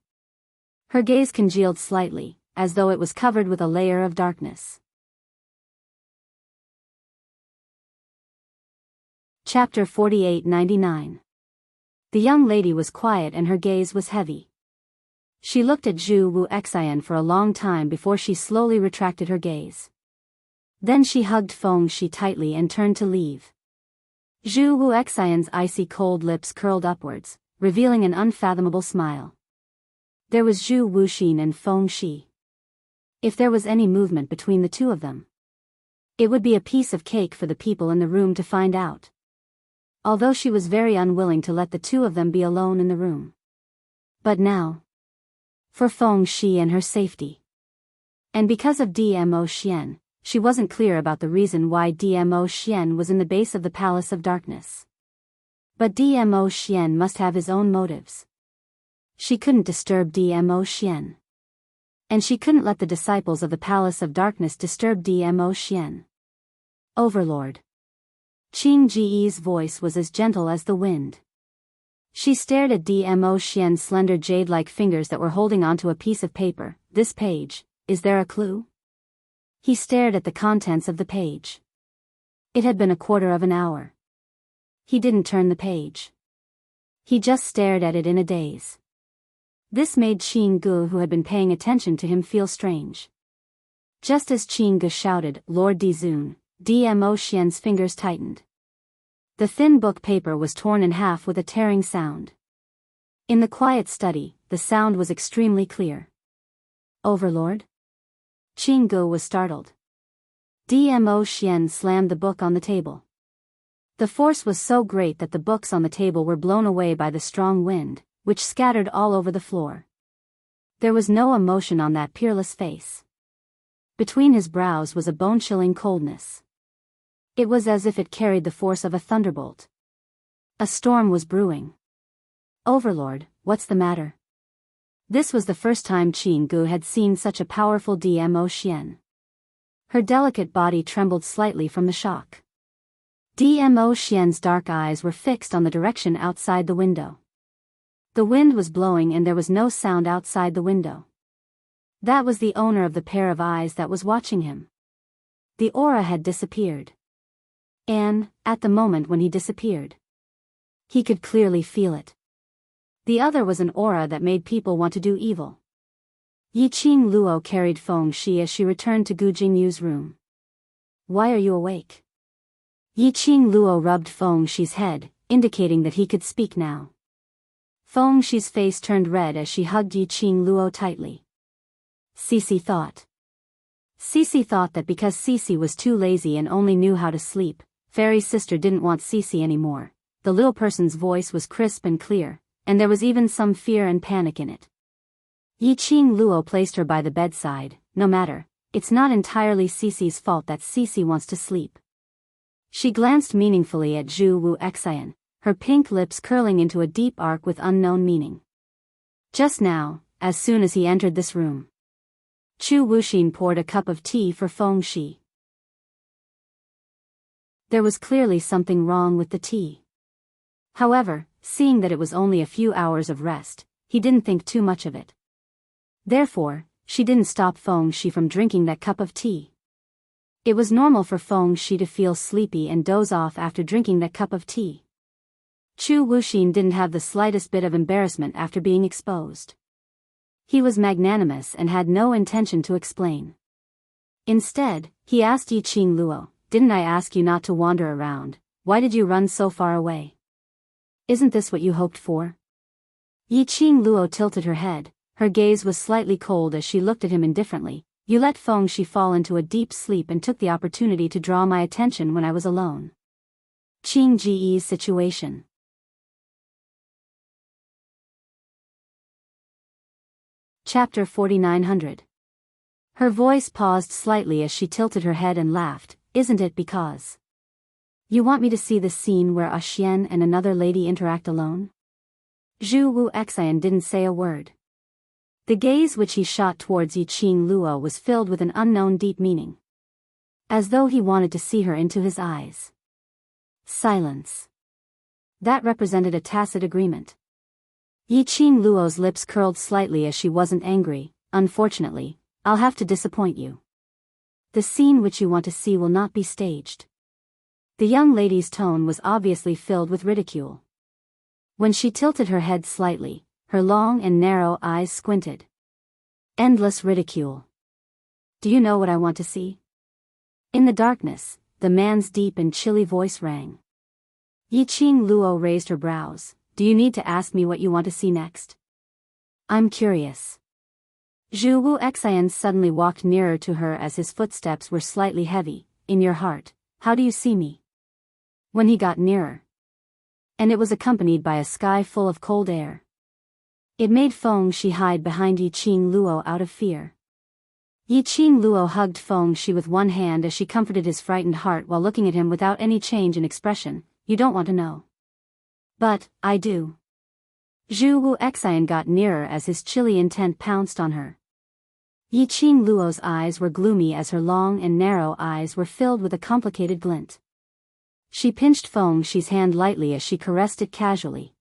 Her gaze congealed slightly, as though it was covered with a layer of darkness. Chapter 48-99. The young lady was quiet and her gaze was heavy. She looked at Zhu Wuxian for a long time before she slowly retracted her gaze. Then she hugged Feng Shi tightly and turned to leave. Zhu Wuxian's icy cold lips curled upwards, revealing an unfathomable smile. There was Zhu Wuxin and Feng Shi. If there was any movement between the two of them, it would be a piece of cake for the people in the room to find out. Although she was very unwilling to let the two of them be alone in the room. But now, for Feng Shi and her safety, and because of Dmo Xian, she wasn't clear about the reason why Dmo Xian was in the base of the Palace of Darkness. But Dmo Xian must have his own motives. She couldn't disturb Dmo Xian. And she couldn't let the disciples of the Palace of Darkness disturb Dmo Xian. Overlord. Qing Ji's voice was as gentle as the wind. She stared at Dmo Xian's slender jade-like fingers that were holding onto a piece of paper. This page, is there a clue? He stared at the contents of the page. It had been a quarter of an hour. He didn't turn the page. He just stared at it in a daze. This made Qing Gu, who had been paying attention to him, feel strange. Just as Qing Gu shouted, "Lord Dizun," Dmo Xian's fingers tightened. The thin book paper was torn in half with a tearing sound. In the quiet study, the sound was extremely clear. Overlord? Qing Gu was startled. Dmo Xian slammed the book on the table. The force was so great that the books on the table were blown away by the strong wind, which scattered all over the floor. There was no emotion on that peerless face. Between his brows was a bone-chilling coldness. It was as if it carried the force of a thunderbolt. A storm was brewing. Overlord, what's the matter? This was the first time Qing Gu had seen such a powerful Dmo Xian. Her delicate body trembled slightly from the shock. Dmo Xian's dark eyes were fixed on the direction outside the window. The wind was blowing and there was no sound outside the window. That was the owner of the pair of eyes that was watching him. The aura had disappeared. And, at the moment when he disappeared, he could clearly feel it. The other was an aura that made people want to do evil. Yiqing Luo carried Feng Shi as she returned to Gu Jingyu's room. Why are you awake? Yiqing Luo rubbed Feng Shi's head, indicating that he could speak now. Feng Shi's face turned red as she hugged Yiqing Luo tightly. Cece thought. Cece thought that because Cece was too lazy and only knew how to sleep, Fairy's sister didn't want Cece anymore. The little person's voice was crisp and clear, and there was even some fear and panic in it. Yiqing Luo placed her by the bedside. No matter, it's not entirely Cece's fault that Cece wants to sleep. She glanced meaningfully at Zhu Wuxian, her pink lips curling into a deep arc with unknown meaning. Just now, as soon as he entered this room, Zhu Wuxin poured a cup of tea for Feng Shi. There was clearly something wrong with the tea. However, seeing that it was only a few hours of rest, he didn't think too much of it. Therefore, she didn't stop Feng Shi from drinking that cup of tea. It was normal for Feng Shi to feel sleepy and doze off after drinking that cup of tea. Chu Wuxin didn't have the slightest bit of embarrassment after being exposed. He was magnanimous and had no intention to explain. Instead, he asked Yi Qing Luo, "Didn't I ask you not to wander around? Why did you run so far away? Isn't this what you hoped for?" Yi Qing Luo tilted her head. Her gaze was slightly cold as she looked at him indifferently. "You let Feng Shi fall into a deep sleep and took the opportunity to draw my attention when I was alone." Qing Ji's situation. Chapter 4900. Her voice paused slightly as she tilted her head and laughed. "Isn't it because you want me to see the scene where A Xian and another lady interact alone?" Zhu Wu Xian didn't say a word. The gaze which he shot towards Yi Qing Luo was filled with an unknown deep meaning. As though he wanted to see her into his eyes. Silence. That represented a tacit agreement. Yi Qing Luo's lips curled slightly as she wasn't angry. "Unfortunately, I'll have to disappoint you. The scene which you want to see will not be staged." The young lady's tone was obviously filled with ridicule. When she tilted her head slightly, her long and narrow eyes squinted. "Endless ridicule. Do you know what I want to see?" In the darkness, the man's deep and chilly voice rang. Yi Qing Luo raised her brows. "Do you need to ask me what you want to see next?" "I'm curious." Zhu Wu Xian suddenly walked nearer to her as his footsteps were slightly heavy. "In your heart, how do you see me?" When he got nearer, and it was accompanied by a sky full of cold air, it made Feng Shi hide behind Yi Qing Luo out of fear. Yi Qing Luo hugged Feng Shi with one hand as she comforted his frightened heart while looking at him without any change in expression. "You don't want to know." "But, I do." Zhu Wu Xian got nearer as his chilly intent pounced on her. Yi Qing Luo's eyes were gloomy as her long and narrow eyes were filled with a complicated glint. She pinched Feng Shi's hand lightly as she caressed it casually.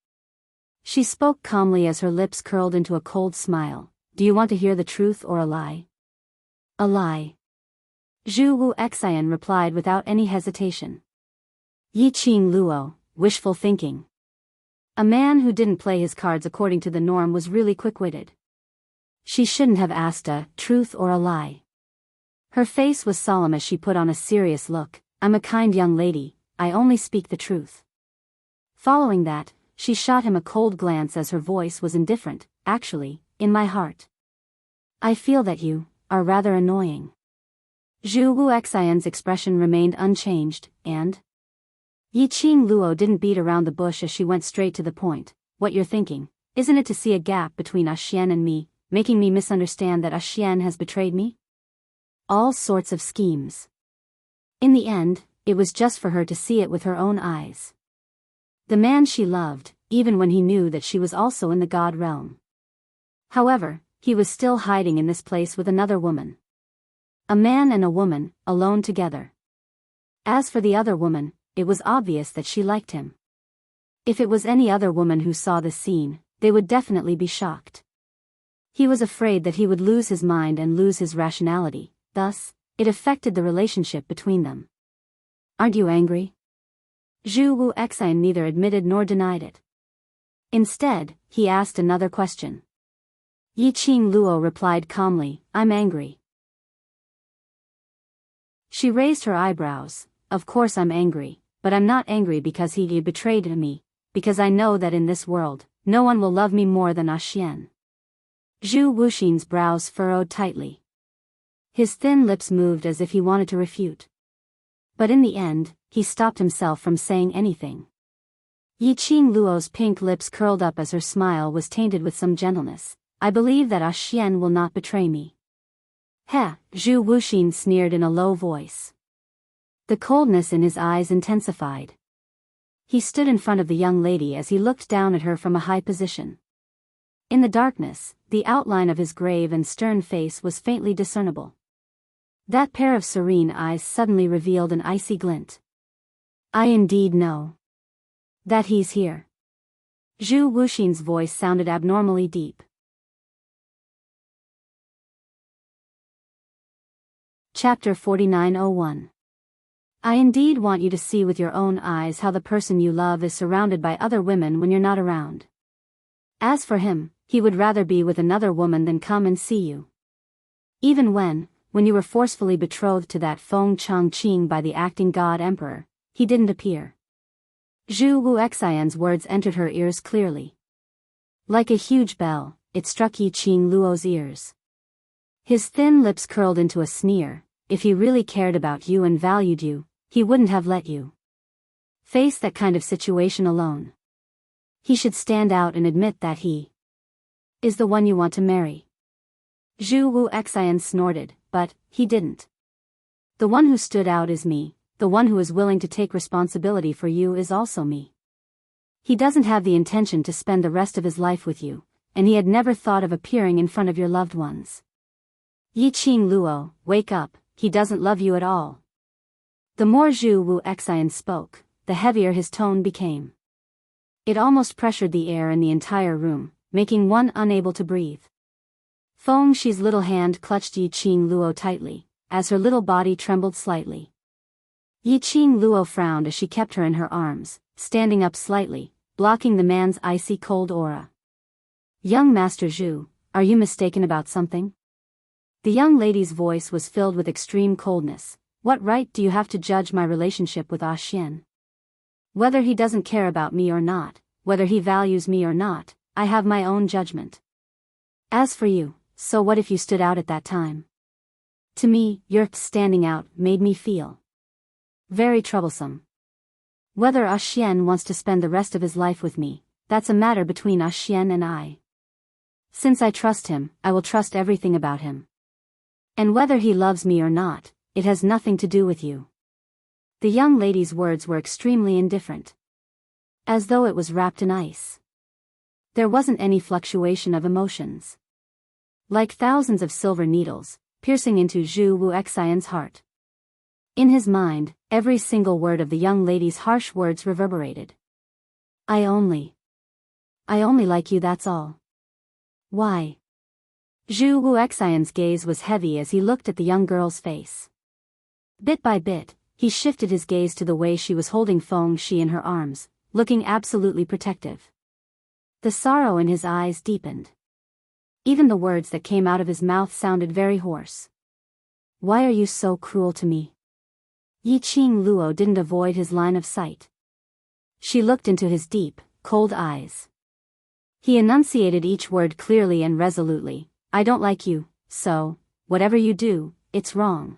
She spoke calmly as her lips curled into a cold smile. "Do you want to hear the truth or a lie?" "A lie." Zhu Wu Xian replied without any hesitation. Yi Qing Luo, wishful thinking. A man who didn't play his cards according to the norm was really quick-witted. She shouldn't have asked a truth or a lie. Her face was solemn as she put on a serious look. "I'm a kind young lady, I only speak the truth." Following that, she shot him a cold glance as her voice was indifferent. "Actually, in my heart, I feel that you are rather annoying." Zhu Wu Xian's expression remained unchanged, and Yi Qing Luo didn't beat around the bush as she went straight to the point. "What you're thinking, isn't it to see a gap between A Xian and me, making me misunderstand that A Xian has betrayed me?" All sorts of schemes. In the end, it was just for her to see it with her own eyes. The man she loved, even when he knew that she was also in the god realm. However, he was still hiding in this place with another woman. A man and a woman, alone together. As for the other woman, it was obvious that she liked him. If it was any other woman who saw this scene, they would definitely be shocked. He was afraid that he would lose his mind and lose his rationality, thus, it affected the relationship between them. "Aren't you angry?" Zhu Wu Xian neither admitted nor denied it. Instead, he asked another question. Yi Qing Luo replied calmly, "I'm angry." She raised her eyebrows. "Of course I'm angry, but I'm not angry because he betrayed me, because I know that in this world, no one will love me more than A Xian." Zhu Wuxin's brows furrowed tightly. His thin lips moved as if he wanted to refute. But in the end, he stopped himself from saying anything. Yi Qing Luo's pink lips curled up as her smile was tainted with some gentleness. "I believe that A Xian will not betray me." "Heh," Zhu Wuxin sneered in a low voice. The coldness in his eyes intensified. He stood in front of the young lady as he looked down at her from a high position. In the darkness, the outline of his grave and stern face was faintly discernible. That pair of serene eyes suddenly revealed an icy glint. "I indeed know that he's here." Zhu Wuxin's voice sounded abnormally deep. Chapter 4901. I indeed want you to see with your own eyes how the person you love is surrounded by other women when you're not around. As for him, he would rather be with another woman than come and see you. Even when you were forcefully betrothed to that Feng Chongqing by the acting god emperor, he didn't appear. Zhu Wuxian's words entered her ears clearly. Like a huge bell, it struck Yi Qing Luo's ears. His thin lips curled into a sneer. If he really cared about you and valued you, he wouldn't have let you face that kind of situation alone. He should stand out and admit that he is the one you want to marry. Zhu Wuxian snorted, but he didn't. The one who stood out is me, the one who is willing to take responsibility for you is also me. He doesn't have the intention to spend the rest of his life with you, and he had never thought of appearing in front of your loved ones. Yi Qing Luo, wake up. He doesn't love you at all. The more Zhu Wuxian spoke, the heavier his tone became. It almost pressured the air in the entire room, making one unable to breathe. Feng Shi's little hand clutched Yi Qing Luo tightly, as her little body trembled slightly. Yi Qing Luo frowned as she kept her in her arms, standing up slightly, blocking the man's icy cold aura. Young Master Zhu, are you mistaken about something? The young lady's voice was filled with extreme coldness. What right do you have to judge my relationship with Ah Xian? Whether he doesn't care about me or not, whether he values me or not, I have my own judgment. As for you, so what if you stood out at that time? To me, your standing out made me feel very troublesome. Whether Ah Xian wants to spend the rest of his life with me, that's a matter between Ah Xian and I. Since I trust him, I will trust everything about him. And whether he loves me or not, it has nothing to do with you. The young lady's words were extremely indifferent. As though it was wrapped in ice. There wasn't any fluctuation of emotions. Like thousands of silver needles, piercing into Zhu Wuxian's heart. In his mind, every single word of the young lady's harsh words reverberated. I only like you, that's all. Why? Zhu Wuxian's gaze was heavy as he looked at the young girl's face. Bit by bit, he shifted his gaze to the way she was holding Feng Shi in her arms, looking absolutely protective. The sorrow in his eyes deepened. Even the words that came out of his mouth sounded very hoarse. Why are you so cruel to me? Yi Qing Luo didn't avoid his line of sight. She looked into his deep, cold eyes. He enunciated each word clearly and resolutely. I don't like you, so, whatever you do, it's wrong.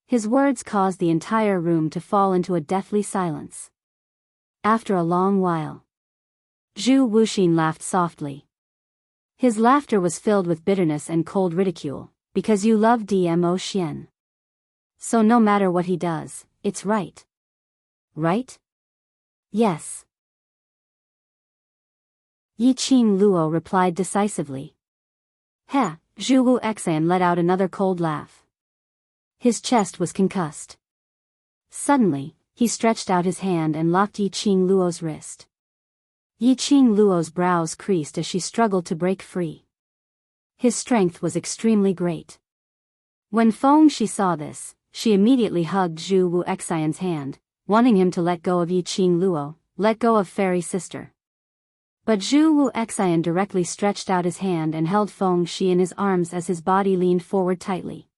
His words caused the entire room to fall into a deathly silence. After a long while, Zhu Wuxian laughed softly. His laughter was filled with bitterness and cold ridicule, because you love Dmo Xian. So no matter what he does, it's right. Right? Yes. Yi Qing Luo replied decisively. Heh, Zhu Wuxian let out another cold laugh. His chest was concussed. Suddenly, he stretched out his hand and locked Yi Qing Luo's wrist. Yi Qing Luo's brows creased as she struggled to break free. His strength was extremely great. When Feng Shi saw this, she immediately hugged Zhu Wuxian's hand, wanting him to let go of Yi Qing Luo, let go of Fairy Sister. But Zhu Wuxian directly stretched out his hand and held Feng Shi in his arms as his body leaned forward tightly,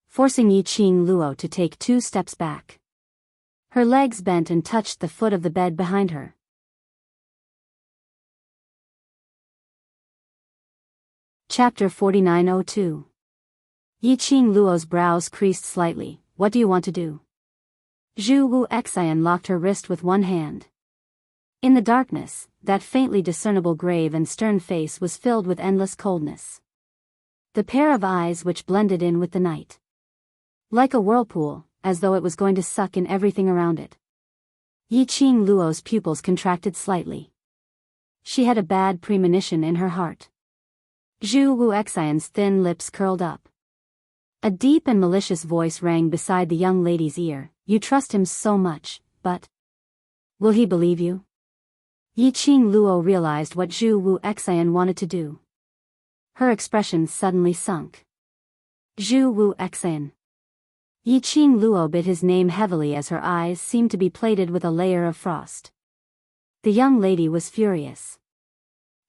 forcing Yi Qing Luo to take 2 steps back. Her legs bent and touched the foot of the bed behind her. Chapter 4902. Yi Qing Luo's brows creased slightly. What do you want to do? Zhu Wuxian locked her wrist with one hand. In the darkness, that faintly discernible grave and stern face was filled with endless coldness. The pair of eyes which blended in with the night. Like a whirlpool, as though it was going to suck in everything around it. Yi Qing Luo's pupils contracted slightly. She had a bad premonition in her heart. Zhu Wuxian's thin lips curled up. A deep and malicious voice rang beside the young lady's ear. You trust him so much, but will he believe you? Yi Qing Luo realized what Zhu Wuxian wanted to do. Her expression suddenly sunk. Zhu Wuxian, Yi Qing Luo bit his name heavily as her eyes seemed to be plated with a layer of frost. The young lady was furious.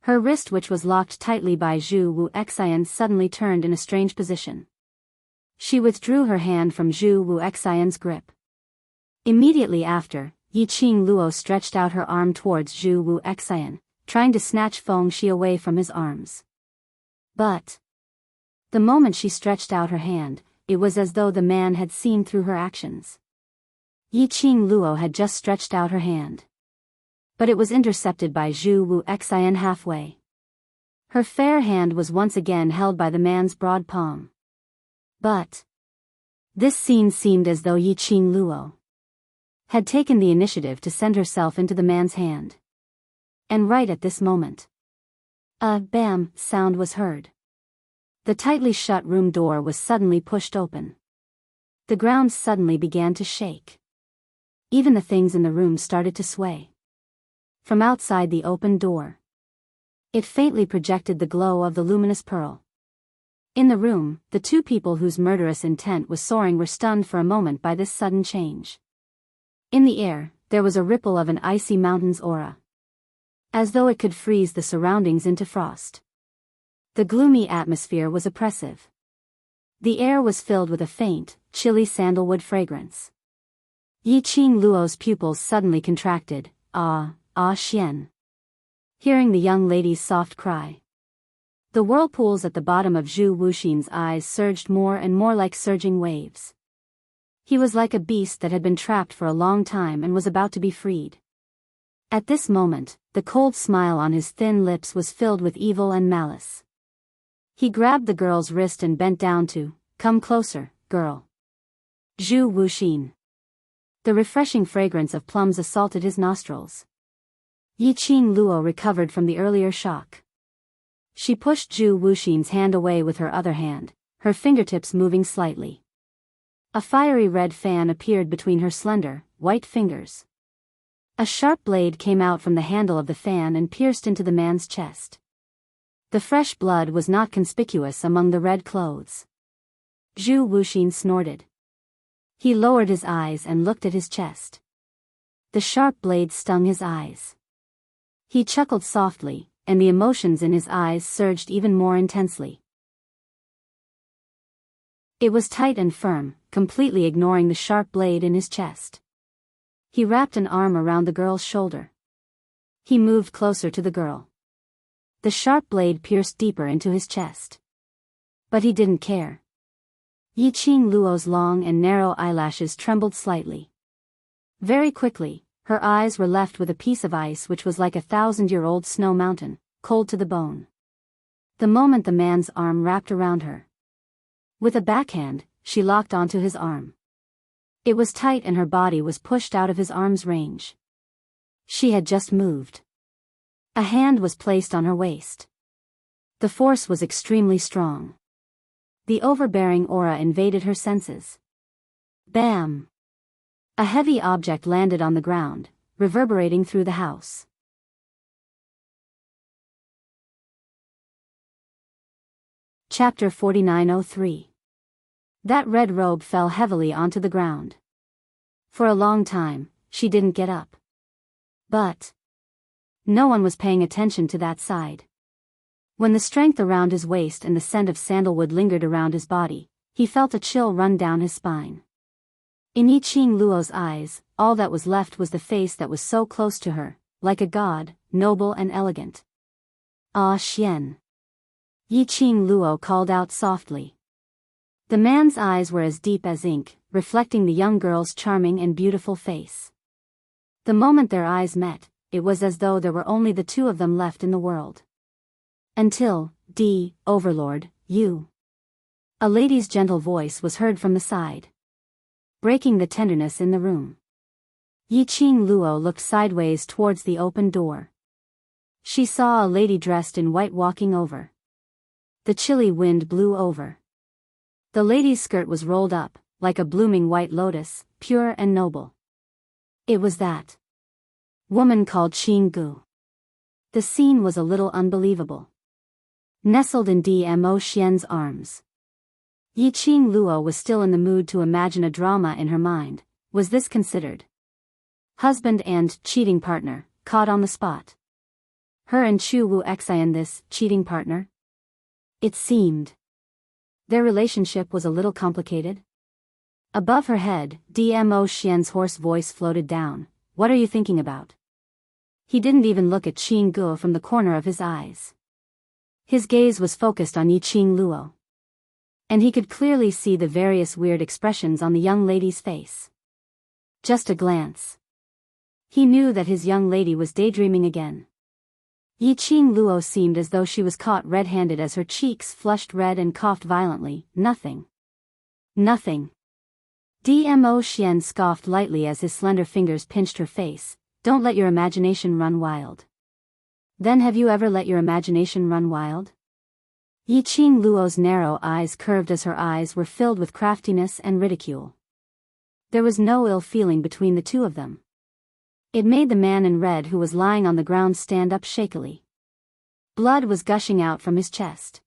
Her wrist, which was locked tightly by Zhu Wu Xian, suddenly turned in a strange position. She withdrew her hand from Zhu Wu Xian's grip. Immediately after, Yi Qing Luo stretched out her arm towards Zhu Wu Xian, trying to snatch Feng Shi away from his arms. But the moment she stretched out her hand, it was as though the man had seen through her actions. Yi Qing Luo had just stretched out her hand. But it was intercepted by Zhu Wu Xian halfway. Her fair hand was once again held by the man's broad palm. But this scene seemed as though Yi Qing Luo had taken the initiative to send herself into the man's hand. And right at this moment, a bam sound was heard. The tightly shut room door was suddenly pushed open. The ground suddenly began to shake. Even the things in the room started to sway. From outside the open door, it faintly projected the glow of the luminous pearl. In the room, the two people whose murderous intent was soaring were stunned for a moment by this sudden change. In the air, there was a ripple of an icy mountain's aura, as though it could freeze the surroundings into frost. The gloomy atmosphere was oppressive. The air was filled with a faint, chilly sandalwood fragrance. Yi Qing Luo's pupils suddenly contracted, ah Xian. Hearing the young lady's soft cry, the whirlpools at the bottom of Zhu Wuxin's eyes surged more and more like surging waves. He was like a beast that had been trapped for a long time and was about to be freed. At this moment, the cold smile on his thin lips was filled with evil and malice. He grabbed the girl's wrist and bent down to, "Come closer, girl." Zhu Wuxin. The refreshing fragrance of plums assaulted his nostrils. Yi Qing Luo recovered from the earlier shock. She pushed Zhu Wuxin's hand away with her other hand, her fingertips moving slightly. A fiery red fan appeared between her slender, white fingers. A sharp blade came out from the handle of the fan and pierced into the man's chest. The fresh blood was not conspicuous among the red clothes. Zhu Wuxin snorted. He lowered his eyes and looked at his chest. The sharp blade stung his eyes. He chuckled softly, and the emotions in his eyes surged even more intensely. It was tight and firm, completely ignoring the sharp blade in his chest. He wrapped an arm around the girl's shoulder. He moved closer to the girl. The sharp blade pierced deeper into his chest. But he didn't care. Yi Qing Luo's long and narrow eyelashes trembled slightly. Very quickly, her eyes were left with a piece of ice which was like a 1,000-year-old snow mountain, cold to the bone. The moment the man's arm wrapped around her, with a backhand, she locked onto his arm. It was tight and her body was pushed out of his arm's range. She had just moved. A hand was placed on her waist. The force was extremely strong. The overbearing aura invaded her senses. Bam! A heavy object landed on the ground, reverberating through the house. Chapter 4903. That red robe fell heavily onto the ground. For a long time, she didn't get up. But no one was paying attention to that side. When the strength around his waist and the scent of sandalwood lingered around his body, he felt a chill run down his spine. In Yi Qing Luo's eyes, all that was left was the face that was so close to her, like a god, noble and elegant. Ah Xian. Yi Qing Luo called out softly. The man's eyes were as deep as ink, reflecting the young girl's charming and beautiful face. The moment their eyes met, it was as though there were only the two of them left in the world. Until, Overlord, you. A lady's gentle voice was heard from the side, breaking the tenderness in the room. Yi Qing Luo looked sideways towards the open door. She saw a lady dressed in white walking over. The chilly wind blew over. The lady's skirt was rolled up, like a blooming white lotus, pure and noble. It was that woman called Qing Gu. The scene was a little unbelievable. Nestled in Dmo Xian's arms, Yiqing Luo was still in the mood to imagine a drama in her mind. Was this considered husband and cheating partner, caught on the spot? Her and Chu Wu Xian this cheating partner? It seemed their relationship was a little complicated. Above her head, Dmo Xian's hoarse voice floated down. What are you thinking about? He didn't even look at Qing Guo from the corner of his eyes. His gaze was focused on Yiqing Luo. And he could clearly see the various weird expressions on the young lady's face. Just a glance. He knew that his young lady was daydreaming again. Yiqing Luo seemed as though she was caught red-handed as her cheeks flushed red and coughed violently. Nothing. Nothing. Dmo Xian scoffed lightly as his slender fingers pinched her face. Don't let your imagination run wild. Then have you ever let your imagination run wild? Yiqing Luo's narrow eyes curved as her eyes were filled with craftiness and ridicule. There was no ill feeling between the two of them. It made the man in red who was lying on the ground stand up shakily. Blood was gushing out from his chest.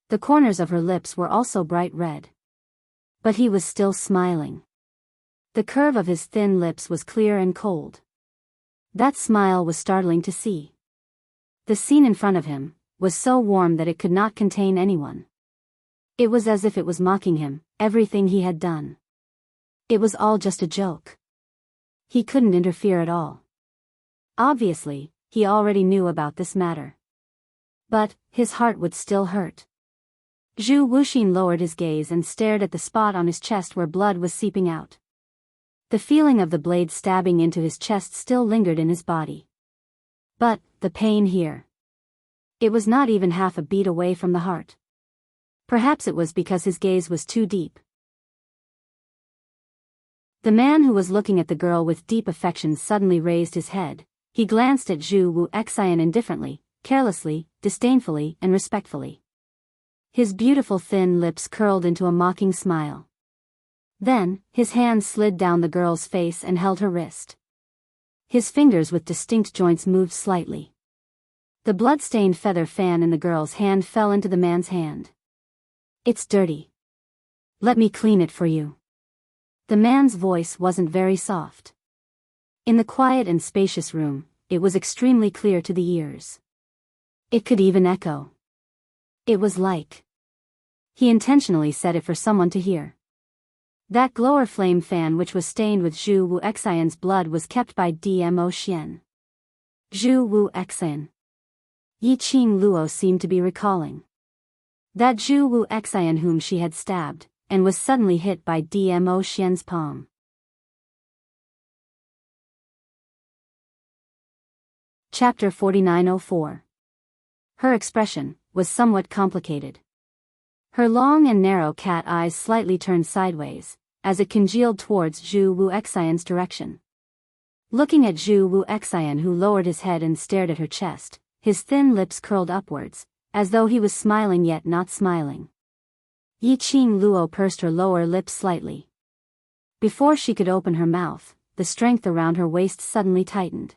The corners of her lips were also bright red. But he was still smiling. The curve of his thin lips was clear and cold. That smile was startling to see. The scene in front of him was so warm that it could not contain anyone. It was as if it was mocking him, everything he had done. It was all just a joke. He couldn't interfere at all. Obviously, he already knew about this matter. But his heart would still hurt. Zhu Wuxin lowered his gaze and stared at the spot on his chest where blood was seeping out. The feeling of the blade stabbing into his chest still lingered in his body. But the pain here. It was not even half a beat away from the heart. Perhaps it was because his gaze was too deep. The man who was looking at the girl with deep affection suddenly raised his head. He glanced at Zhu Wu Xian indifferently, carelessly, disdainfully, and respectfully. His beautiful thin lips curled into a mocking smile. Then, his hand slid down the girl's face and held her wrist. His fingers with distinct joints moved slightly. The blood-stained feather fan in the girl's hand fell into the man's hand. It's dirty. Let me clean it for you. The man's voice wasn't very soft. In the quiet and spacious room, it was extremely clear to the ears. It could even echo. It was like he intentionally said it for someone to hear. That glower flame fan which was stained with Zhu Wu Xian's blood was kept by Dmo Xian. Zhu Wu Xian. Yiqing Luo seemed to be recalling. That Zhu Wu Xian whom she had stabbed, and was suddenly hit by Dmo Xian's palm. Chapter 4904. Her expression was somewhat complicated. Her long and narrow cat eyes slightly turned sideways, as it congealed towards Zhu Wu Xian's direction. Looking at Zhu Wu Xian who lowered his head and stared at her chest, his thin lips curled upwards, as though he was smiling yet not smiling. Yiqing Luo pursed her lower lips slightly. Before she could open her mouth, the strength around her waist suddenly tightened.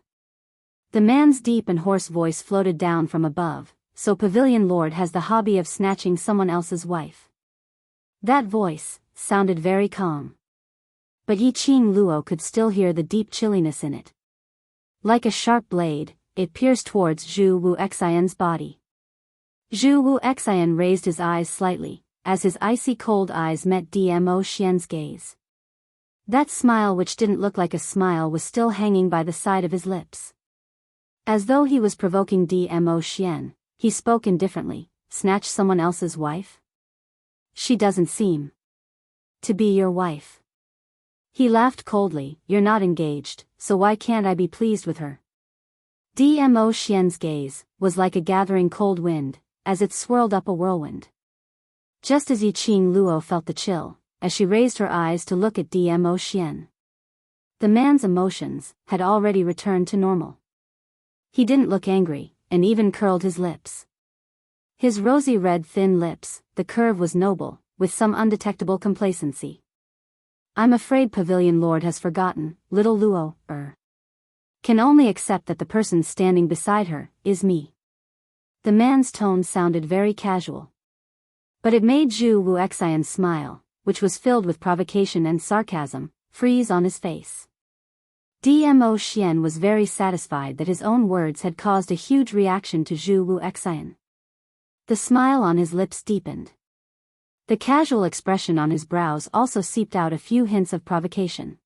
The man's deep and hoarse voice floated down from above. So Pavilion Lord has the hobby of snatching someone else's wife. That voice sounded very calm. But Yiqing Luo could still hear the deep chilliness in it. Like a sharp blade, it pierced towards Zhu Wu Xian's body. Zhu Wu Xian raised his eyes slightly, as his icy cold eyes met Dmo Xian's gaze. That smile which didn't look like a smile was still hanging by the side of his lips. As though he was provoking Dmo Xian, he spoke indifferently. Snatch someone else's wife? She doesn't seem to be your wife. He laughed coldly. You're not engaged, so why can't I be pleased with her? Dmo Xian's gaze was like a gathering cold wind, as it swirled up a whirlwind. Just as Yiqing Luo felt the chill, as she raised her eyes to look at Dmo Xian. The man's emotions had already returned to normal. He didn't look angry, and even curled his lips. His rosy red thin lips, the curve was noble, with some undetectable complacency. I'm afraid Pavilion Lord has forgotten, little Luo, can only accept that the person standing beside her is me. The man's tone sounded very casual. But it made Zhu Wuxian's smile, which was filled with provocation and sarcasm, freeze on his face. Dmo Xian was very satisfied that his own words had caused a huge reaction to Zhu Wuxian. The smile on his lips deepened. The casual expression on his brows also seeped out a few hints of provocation.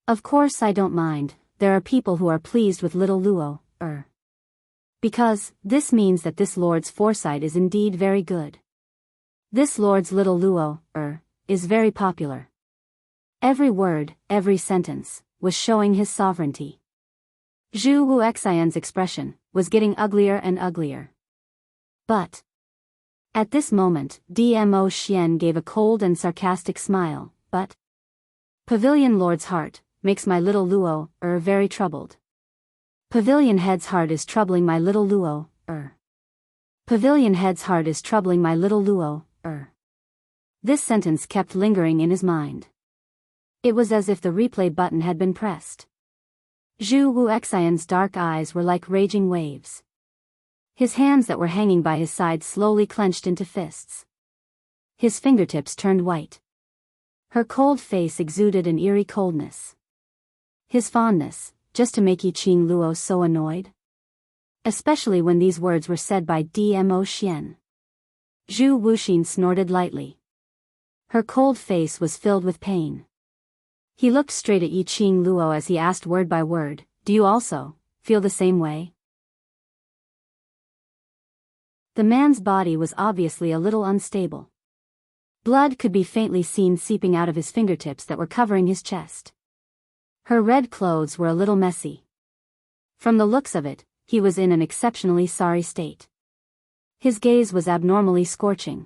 Of course I don't mind, there are people who are pleased with little Luo, because, this means that this lord's foresight is indeed very good. This lord's little Luo, is very popular. Every word, every sentence, was showing his sovereignty. Zhu Wuxian's expression was getting uglier and uglier. But at this moment, Dmo Xian gave a cold and sarcastic smile, but Pavilion Lord's heart makes my little Luo, very troubled. Pavilion Head's heart is troubling my little Luo, Pavilion Head's heart is troubling my little Luo, This sentence kept lingering in his mind. It was as if the replay button had been pressed. Zhu Wuxian's dark eyes were like raging waves. His hands that were hanging by his side slowly clenched into fists. His fingertips turned white. Her cold face exuded an eerie coldness. His fondness, just to make Yiqing Luo so annoyed? Especially when these words were said by Dmo Xian. Zhu Wuxian snorted lightly. Her cold face was filled with pain. He looked straight at Yiqing Luo as he asked word by word, "Do you also feel the same way?" The man's body was obviously a little unstable. Blood could be faintly seen seeping out of his fingertips that were covering his chest. Her red clothes were a little messy. From the looks of it, he was in an exceptionally sorry state. His gaze was abnormally scorching.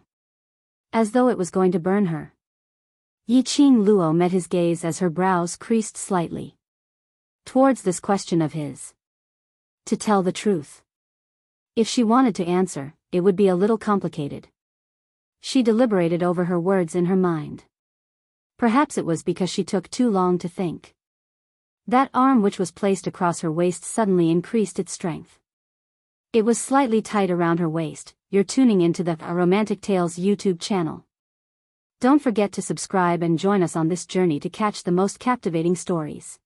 As though it was going to burn her. Yiqing Luo met his gaze as her brows creased slightly. Towards this question of his. To tell the truth. If she wanted to answer, it would be a little complicated. She deliberated over her words in her mind. Perhaps it was because she took too long to think. That arm which was placed across her waist suddenly increased its strength. It was slightly tight around her waist. You're tuning into the Romantic Tales YouTube channel. Don't forget to subscribe and join us on this journey to catch the most captivating stories.